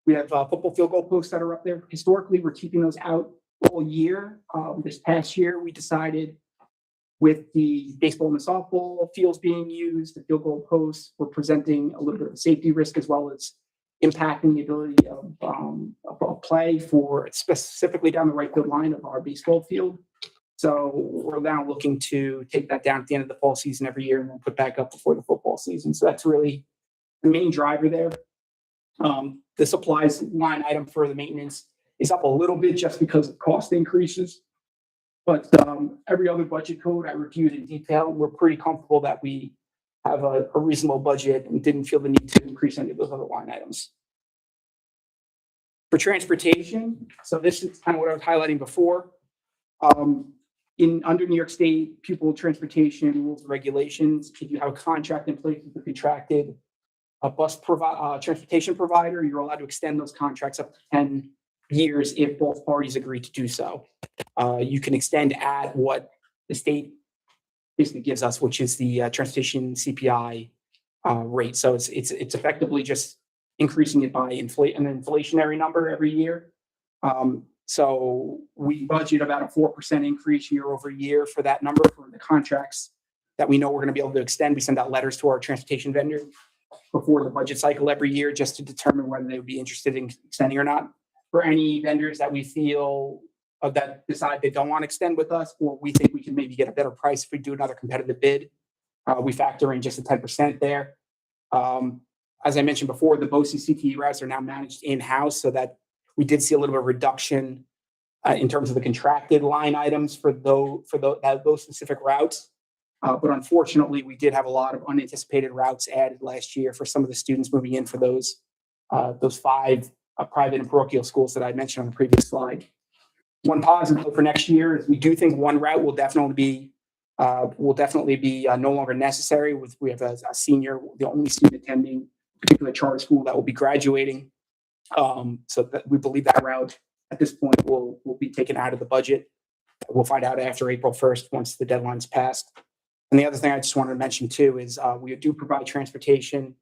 [SPEAKER 5] we have football field goal posts that are up there. Historically, we're keeping those out all year. This past year, we decided with the baseball and the softball fields being used, the field goal posts were presenting a little bit of a safety risk as well as impacting the ability of play for specifically down the right field line of our baseball field. So we're now looking to take that down at the end of the fall season every year and then put back up before the football season. So that's really the main driver there. The supplies line item for the maintenance is up a little bit just because of cost increases. But every other budget code I reviewed in detail. We're pretty comfortable that we have a reasonable budget and didn't feel the need to increase any of those other line items. For transportation, so this is kind of what I was highlighting before. Under New York State pupil transportation rules and regulations, if you have a contract in place with a contracted transportation provider, you're allowed to extend those contracts up to 10 years if both parties agree to do so. You can extend at what the state basically gives us, which is the transportation CPI rate. So it's effectively just increasing it by an inflationary number every year. So we budget about a 4% increase year over year for that number for the contracts that we know we're going to be able to extend. We send out letters to our transportation vendor before the budget cycle every year just to determine whether they would be interested in extending or not. For any vendors that we feel that decide they don't want to extend with us, or we think we can maybe get a better price if we do another competitive bid, we factor in just a 10% there. As I mentioned before, the BOCE CTE routes are now managed in-house, so that we did see a little bit of reduction in terms of the contracted line items for those specific routes. But unfortunately, we did have a lot of unanticipated routes added last year for some of the students moving in for those 5 private and parochial schools that I mentioned on the previous slide. One positive for next year is we do think one route will definitely be will definitely be no longer necessary. We have a senior, the only student attending a particular charter school that will be graduating. So that we believe that route at this point will be taken out of the budget. We'll find out after April 1st, once the deadline's passed. And the other thing I just wanted to mention too is we do provide transportation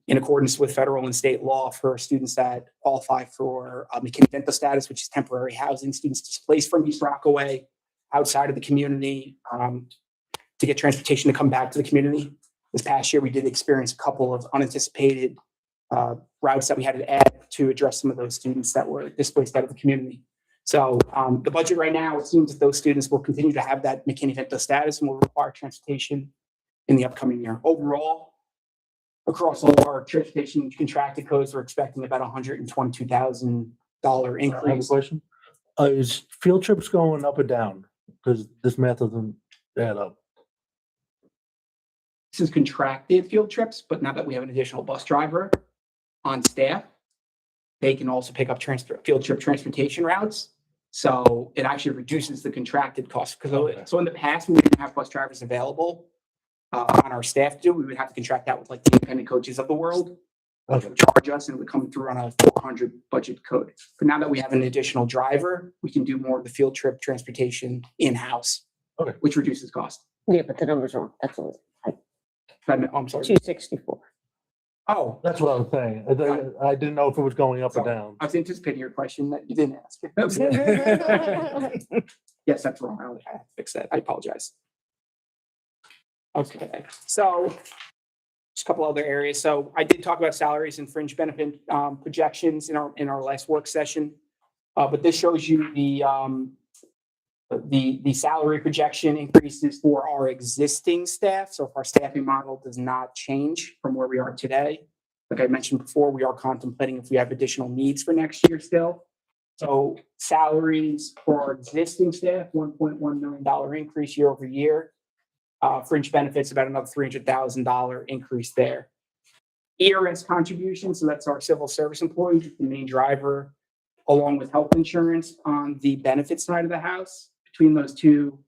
[SPEAKER 5] in accordance with federal and state law for students that qualify for McKinney-Vento status, which is temporary housing, students displaced from East Rockaway outside of the community to get transportation to come back to the community. This past year, we did experience a couple of unanticipated routes that we had to add to address some of those students that were displaced out of the community. So the budget right now assumes that those students will continue to have that McKinney-Vento status and will require transportation in the upcoming year. Overall, across all our transportation contracted codes, we're expecting about $122,000
[SPEAKER 4] I have a
[SPEAKER 5] increase.
[SPEAKER 4] question. Is field trips going up or down? Because this math doesn't add up.
[SPEAKER 5] This is contracted field trips, but now that we have an additional bus driver on staff, they can also pick up field trip transportation routes. So it actually reduces the contracted cost.
[SPEAKER 4] Okay.
[SPEAKER 5] So in the past, when we didn't have bus drivers available on our staff to do, we would have to contract that with like the independent coaches of the world.
[SPEAKER 4] Okay.
[SPEAKER 5] Would charge us and it would come through on a 400 budget code. But now that we have an additional driver, we can do more of the field trip transportation in-house,
[SPEAKER 4] Okay.
[SPEAKER 5] which reduces cost.
[SPEAKER 7] Yeah, but the number's wrong. That's all.
[SPEAKER 5] I'm sorry.
[SPEAKER 7] 264.
[SPEAKER 5] Oh,
[SPEAKER 4] That's what I was saying. I didn't know if it was going up or down.
[SPEAKER 5] I was anticipating your question that you didn't ask. Yes, that's wrong. I have to fix that. I apologize. Okay, so just a couple other areas. So I did talk about salaries and fringe benefit projections in our last work session. But this shows you the salary projection increases for our existing staff. So if our staffing model does not change from where we are today, like I mentioned before, we are contemplating if we have additional needs for next year still. So salaries for our existing staff, $1.1 million increase year over year. Fringe benefits, about another $300,000 increase there. ERS contribution, so that's our civil service employees, the main driver, along with health insurance on the benefit side of the house. Between those two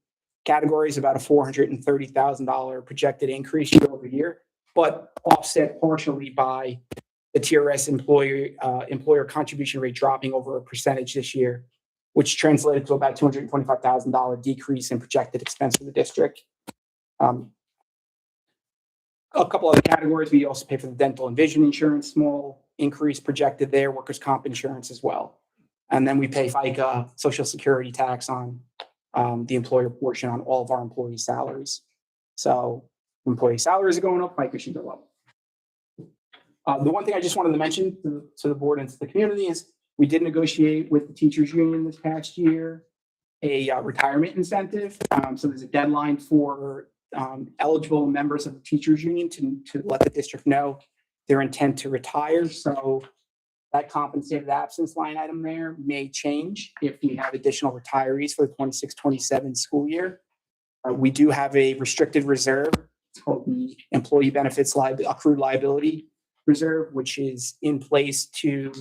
[SPEAKER 5] categories, about a $430,000 projected increase year over year, but offset partially by the TRS employer contribution rate dropping over a percentage this year, which translated to about $225,000 decrease in projected expense for the district. A couple other categories, we also pay for the dental and vision insurance, small increase projected there, workers' comp insurance as well. And then we pay FICA, Social Security tax on the employer portion on all of our employees' salaries. So employee salaries are going up, FICA should go up. The one thing I just wanted to mention to the board and to the community is we did negotiate with the teachers union this past year a retirement incentive. So there's a deadline for eligible members of the teachers union to let the district know their intent to retire. So that compensated absence line item there may change if we have additional retirees for the 26-27 school year. We do have a restricted reserve. It's called the Employee Benefits Accrued Liability Reserve, which is in place to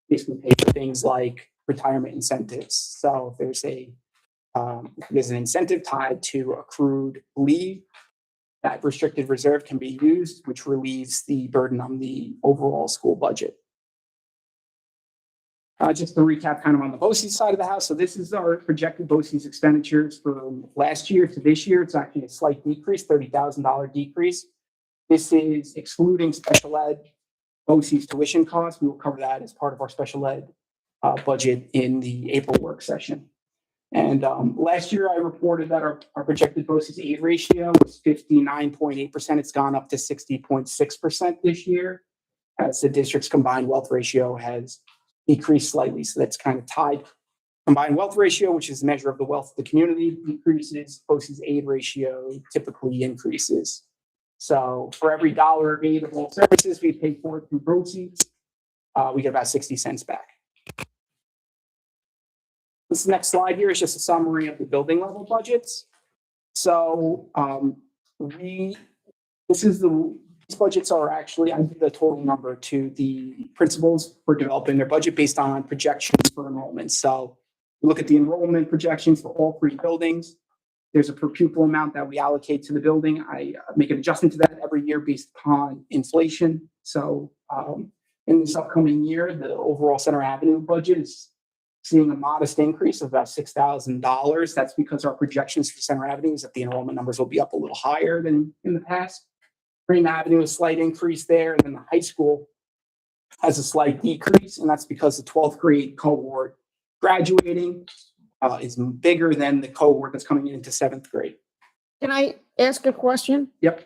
[SPEAKER 5] basically pay for things like retirement incentives. So if there's an incentive tied to accrued leave, that restricted reserve can be used, which relieves the burden on the overall school budget. Just to recap kind of on the BOCES side of the house. So this is our projected BOCES expenditures from last year to this year. It's actually a slight decrease, $30,000 decrease. This is excluding special ed BOCES tuition costs. We will cover that as part of our special ed budget in the April work session. And last year I reported that our projected BOCES aid ratio was 59.8%. It's gone up to 60.6% this year as the district's combined wealth ratio has decreased slightly. So that's kind of tied. Combined wealth ratio, which is a measure of the wealth of the community, decreases. BOCES aid ratio typically increases. So for every dollar of aid of all services we pay for through BOCES, we get about 60 cents back. This next slide here is just a summary of the building level budgets. So these budgets are actually, I give the total number to the principals for developing their budget based on projections for enrollment. So we look at the enrollment projections for all three buildings. there's a per pupil amount that we allocate to the building. I make an adjustment to that every year based upon inflation. So in this upcoming year, the overall Center Avenue budget is seeing a modest increase of about $6,000. That's because our projections for Center Avenue is that the enrollment numbers will be up a little higher than in the past. Green Avenue, a slight increase there, and then the high school has a slight decrease, and that's because the 12th grade cohort graduating is bigger than the cohort that's coming into 7th grade.
[SPEAKER 7] Can I ask a question?
[SPEAKER 5] Yep.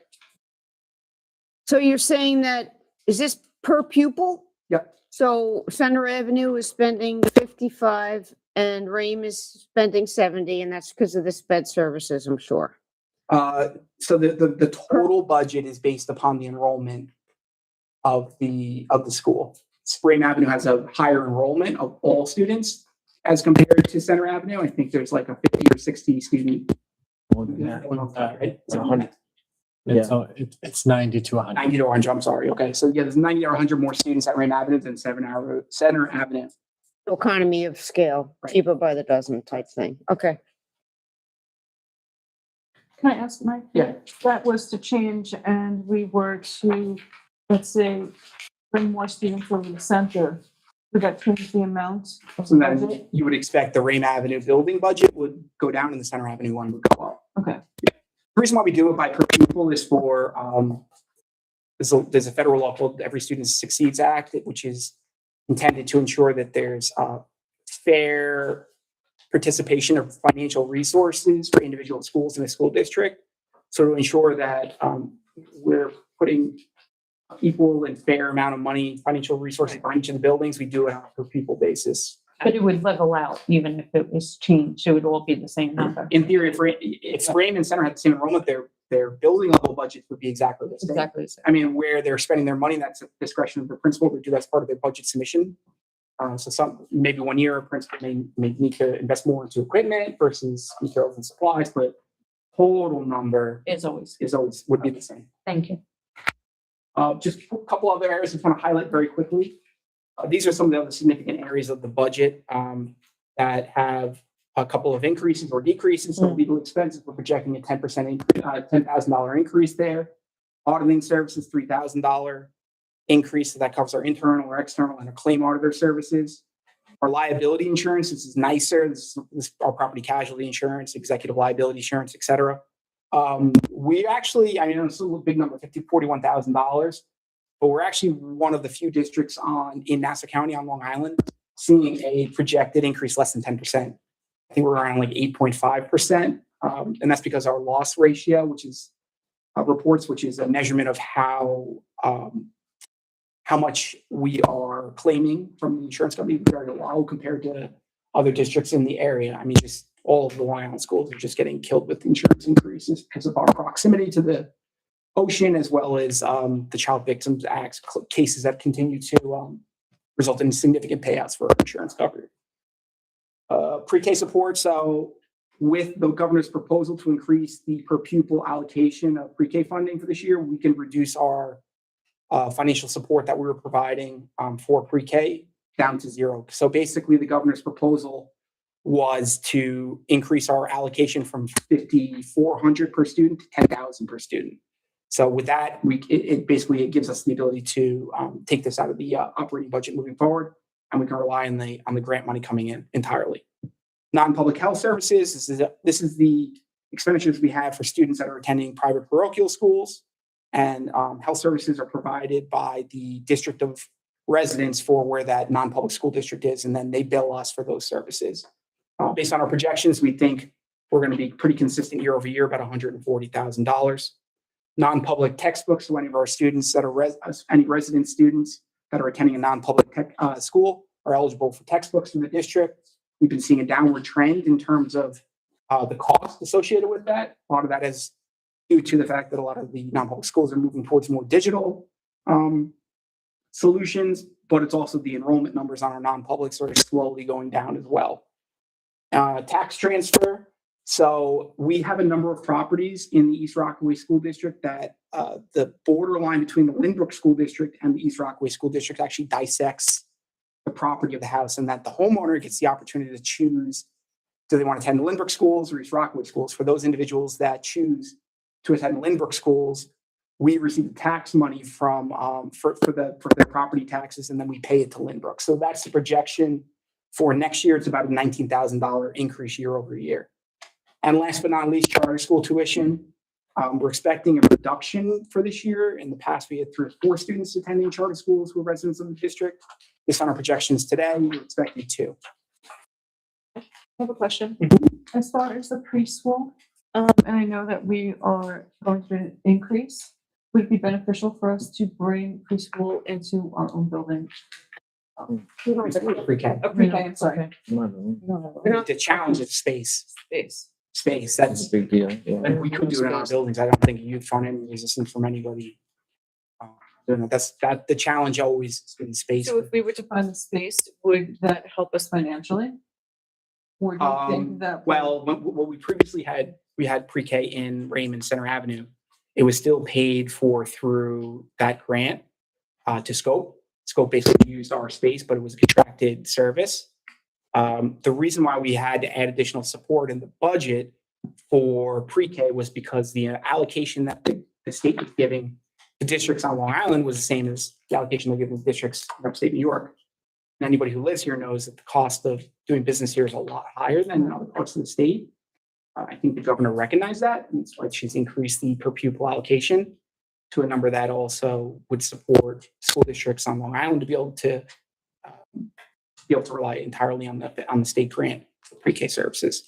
[SPEAKER 7] So you're saying that, is this per pupil?
[SPEAKER 5] Yep.
[SPEAKER 7] So Center Avenue is spending 55 and Rame is spending 70, and that's because of the sped services, I'm sure.
[SPEAKER 5] So the total budget is based upon the enrollment of the school. Spring Avenue has a higher enrollment of all students as compared to Center Avenue. I think there's like a 50 or 60 student.
[SPEAKER 3] More than that.
[SPEAKER 5] Right?
[SPEAKER 3] It's 100.
[SPEAKER 8] It's 90 to 100.
[SPEAKER 5] 90 to 100, I'm sorry. Okay, so yeah, there's 90 or 100 more students at Rame Avenue than Center Avenue.
[SPEAKER 7] Economy of scale,
[SPEAKER 5] Right.
[SPEAKER 7] cheaper by the dozen type thing. Okay.
[SPEAKER 6] Can I ask Mike?
[SPEAKER 5] Yeah.
[SPEAKER 6] If that was to change and we were to, let's say, bring more students over the center, would that change the amount?
[SPEAKER 5] So then you would expect the Rame Avenue building budget would go down and the Center Avenue one would go up.
[SPEAKER 6] Okay.
[SPEAKER 5] The reason why we do it by per pupil is for, there's a federal law called Every Student Succeeds Act, which is intended to ensure that there's fair participation of financial resources for individual schools in a school district. So to ensure that we're putting equal and fair amount of money, financial resources for each of the buildings, we do it on a per pupil basis.
[SPEAKER 9] But it would level out even if it was changed. It would all be the same number.
[SPEAKER 5] In theory, if Rame and Center had the same enrollment, their building level budgets would be exactly the same.
[SPEAKER 9] Exactly the same.
[SPEAKER 5] I mean, where they're spending their money, that's at the discretion of the principal. We do that's part of their budget submission. So maybe 1 year a principal may need to invest more into equipment versus materials and supplies, but total number
[SPEAKER 9] It's always.
[SPEAKER 5] would be the same.
[SPEAKER 9] Thank you.
[SPEAKER 5] Just a couple other areas I just want to highlight very quickly. These are some of the other significant areas of the budget that have a couple of increases or decreases. So legal expenses, we're projecting a 10% increase, $10,000 increase there. Auditing services, $3,000 increase. So that covers our internal or external and our claim auditor services. Our liability insurance, this is nicer. This is our property casualty insurance, executive liability insurance, et cetera. We actually, I mean, it's a big number, $41,000, but we're actually one of the few districts in Nassau County on Long Island seeing a projected increase less than 10%. I think we're around like 8.5%. And that's because our loss ratio, which is reports, which is a measurement of how much we are claiming from the insurance company, very low compared to other districts in the area. I mean, just all of the Long Island schools are just getting killed with insurance increases because of our proximity to the ocean, as well as the Child Victims Act cases that continue to result in significant payouts for our insurance coverage. Pre-K support. So with the governor's proposal to increase the per pupil allocation of pre-K funding for this year, we can reduce our financial support that we were providing for pre-K down to zero. So basically the governor's proposal was to increase our allocation from 5,400 per student to 10,000 per student. So with that, it basically gives us the ability to take this out of the operating budget moving forward, and we can rely on the grant money coming in entirely. Non-public health services, this is the expenditures we have for students that are attending private parochial schools, and health services are provided by the district of residence for where that non-public school district is, and then they bill us for those services. Based on our projections, we think we're going to be pretty consistent year over year, about $140,000. Non-public textbooks, so any of our students that are any resident students that are attending a non-public school are eligible for textbooks in the district. We've been seeing a downward trend in terms of the cost associated with that. A lot of that is due to the fact that a lot of the non-public schools are moving towards more digital solutions, but it's also the enrollment numbers on our non-publics are slowly going down as well. Tax transfer. So we have a number of properties in the East Rockaway School District that the borderline between the Lynbrook School District and the East Rockaway School District actually dissects the property of the house, and that the homeowner gets the opportunity to choose do they want to attend the Lynbrook schools or East Rockwood schools? For those individuals that choose to attend the Lynbrook schools, we receive tax money from, for their property taxes, and then we pay it to Lynbrook. So that's the projection for next year. It's about a $19,000 increase year over year. And last but not least, charter school tuition. We're expecting a reduction for this year. In the past, we had 3 or 4 students attending charter schools who were residents of the district. Based on our projections today, we're expecting 2.
[SPEAKER 6] I have a question. As far as the preschool, and I know that we are going to increase, would it be beneficial for us to bring preschool into our own building?
[SPEAKER 5] Pre-K.
[SPEAKER 6] Pre-K, I'm sorry.
[SPEAKER 5] The challenge is space. Space.
[SPEAKER 3] That's
[SPEAKER 5] That's,
[SPEAKER 3] a big deal, yeah.
[SPEAKER 5] and we could do it in our buildings. I don't think you'd find any resistance from anybody. That's the challenge always has been space.
[SPEAKER 6] So if we were to find the space, would that help us financially? Or do you think that?
[SPEAKER 5] Well, what we previously had, we had pre-K in Raymond Center Avenue. It was still paid for through that grant to Scope. Scope basically used our space, but it was a contracted service. The reason why we had to add additional support in the budget for pre-K was because the allocation that the state was giving the districts on Long Island was the same as the allocation they're giving the districts in upstate New York. And anybody who lives here knows that the cost of doing business here is a lot higher than in other parts of the state. I think the governor recognized that, and that's why she's increased the per pupil allocation to a number that also would support school districts on Long Island to be able to rely entirely on the state grant for pre-K services.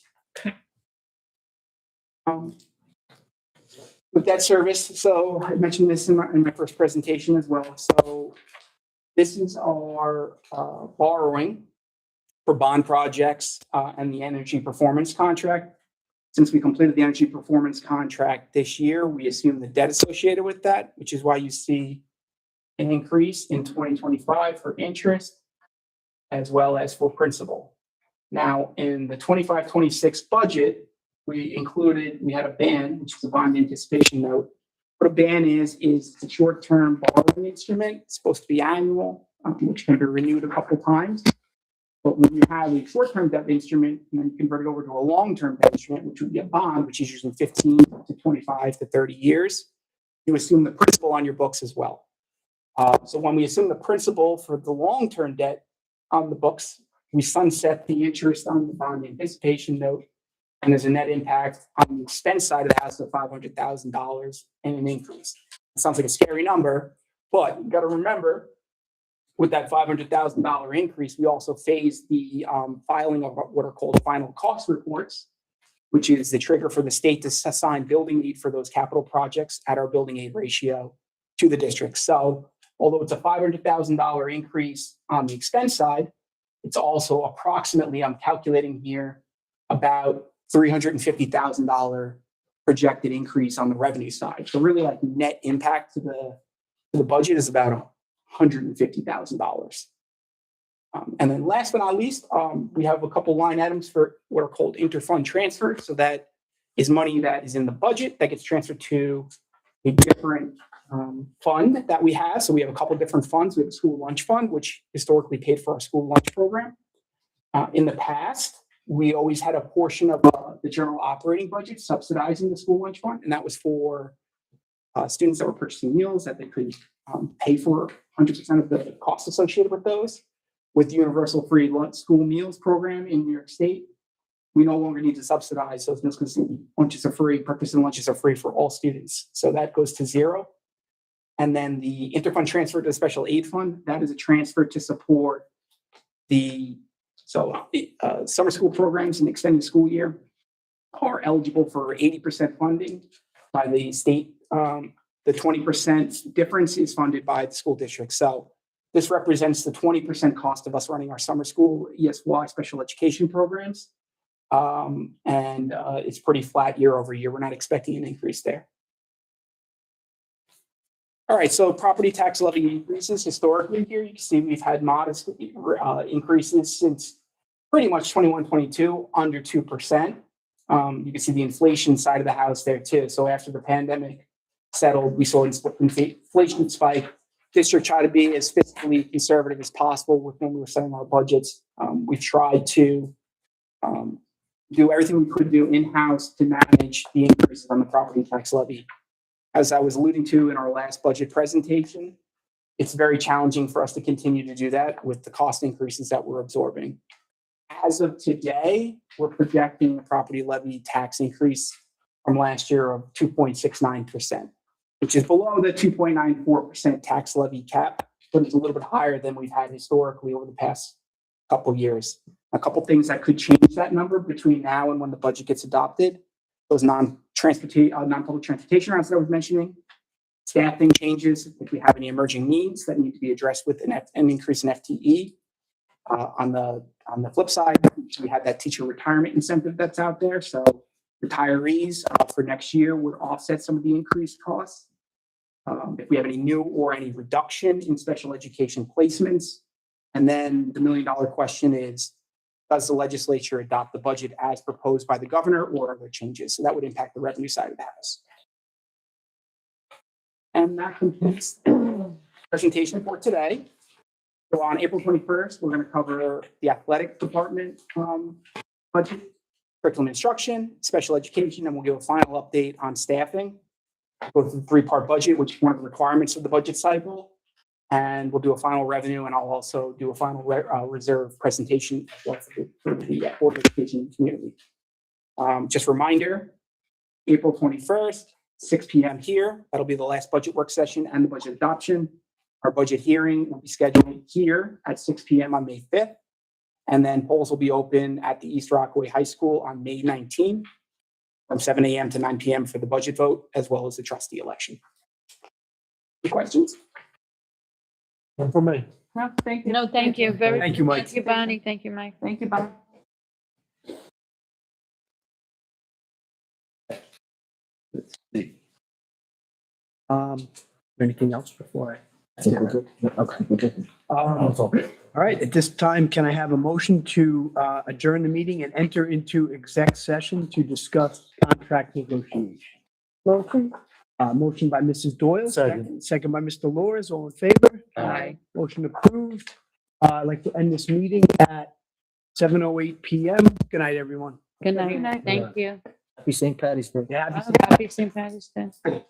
[SPEAKER 5] With debt service, so I mentioned this in my first presentation as well. So this is our borrowing for bond projects and the energy performance contract. Since we completed the energy performance contract this year, we assume the debt associated with that, which is why you see an increase in 2025 for interest as well as for principal. Now, in the 25-26 budget, we had a BAN, which is a bond anticipation note. What a BAN is a short-term borrowing instrument. It's supposed to be annual, which can be renewed a couple times. But when you have a short-term debt instrument and then you convert it over to a long-term debt instrument, which would be a bond, which is usually 15 to 25 to 30 years, you assume the principal on your books as well. So when we assume the principal for the long-term debt on the books, we sunset the interest on the bond anticipation note, and there's a net impact on the expense side of the house of $500,000 and an increase. It sounds like a scary number, but you got to remember, with that $500,000 increase, we also phased the filing of what are called final cost reports, which is the trigger for the state to assign building aid for those capital projects at our building aid ratio to the district. So although it's a $500,000 increase on the expense side, it's also approximately, I'm calculating here, about $350,000 projected increase on the revenue side. So really, like, net impact to the budget is about $150,000. And then last but not least, we have a couple line items for what are called interfund transfers. So that is money that is in the budget that gets transferred to a different fund that we have. So we have a couple different funds. We have a school lunch fund, which historically paid for our school lunch program. In the past, we always had a portion of the general operating budget subsidizing the school lunch fund, and that was for students that were purchasing meals that they could pay for 100% of the costs associated with those. With the Universal Free School Meals program in New York State, we no longer need to subsidize those meals because lunches are free, breakfast and lunches are free for all students. So that goes to zero. And then the interfund transfer to the special aid fund, that is a transfer to support summer school programs and extended school year are eligible for 80% funding by the state. The 20% difference is funded by the school district. So this represents the 20% cost of us running our summer school ESY special education programs. It's pretty flat year over year. We're not expecting an increase there. All right, so property tax levy increases historically here. You can see we've had modest increases since pretty much 21-22, under 2%. You can see the inflation side of the house there too. So after the pandemic settled, we saw inflation spike. District tried to be as fiscally conservative as possible with when we were setting our budgets. We've tried to do everything we could do in-house to manage the increases on the property tax levy. As I was alluding to in our last budget presentation, it's very challenging for us to continue to do that with the cost increases that we're absorbing. As of today, we're projecting a property levy tax increase from last year of 2.69%, which is below the 2.94% tax levy cap, but it's a little bit higher than we've had historically over the past couple years. A couple things that could change that number between now and when the budget gets adopted. Those non-public transportation routes that I was mentioning, staffing changes, if we have any emerging needs that need to be addressed with an increase in FTE. On the flip side, we have that teacher retirement incentive that's out there. So retirees for next year would offset some of the increased costs. If we have any new or any reduction in special education placements. And then the $1 million question is, does the legislature adopt the budget as proposed by the governor, or are there changes? So that would impact the revenue side of the house. And that completes the presentation for today. So on April 21st, we're going to cover the athletic department budget, curriculum instruction, special education, and we'll give a final update on staffing. Go through the three-part budget, which is one of the requirements of the budget cycle. And we'll do a final revenue, and I'll also do a final reserve presentation for the Board of Education community. Just a reminder, April 21st, 6 p.m. here. That'll be the last budget work session and the budget adoption. Our budget hearing will be scheduled here at 6 p.m. on May 5th. And then polls will be open at the East Rockaway High School on May 19th from 7 a.m. to 9 p.m. for the budget vote, as well as the trustee election. Any questions?
[SPEAKER 4] One for me.
[SPEAKER 6] No, thank you.
[SPEAKER 7] No, thank you. Very.
[SPEAKER 1] Thank you, Mike.
[SPEAKER 7] Thank you, Bonnie. Thank you, Mike.
[SPEAKER 6] Thank you, Bob.
[SPEAKER 1] Anything else before
[SPEAKER 3] I think we're good. Okay, we're good.
[SPEAKER 1] All right, at this time, can I have a motion to adjourn the meeting and enter into exec session to discuss contract negotiation?
[SPEAKER 7] Motion?
[SPEAKER 1] Motion by Mrs. Doyle.
[SPEAKER 4] Second.
[SPEAKER 1] Second by Mr. Lawrence. All in favor?
[SPEAKER 7] Aye.
[SPEAKER 1] Motion approved. I'd like to end this meeting at 7:08 PM. Good night, everyone.
[SPEAKER 7] Good
[SPEAKER 6] Good night.
[SPEAKER 7] night. Thank you.
[SPEAKER 3] Happy St. Patty's Day.
[SPEAKER 1] Yeah,
[SPEAKER 7] Happy St. Patty's Day.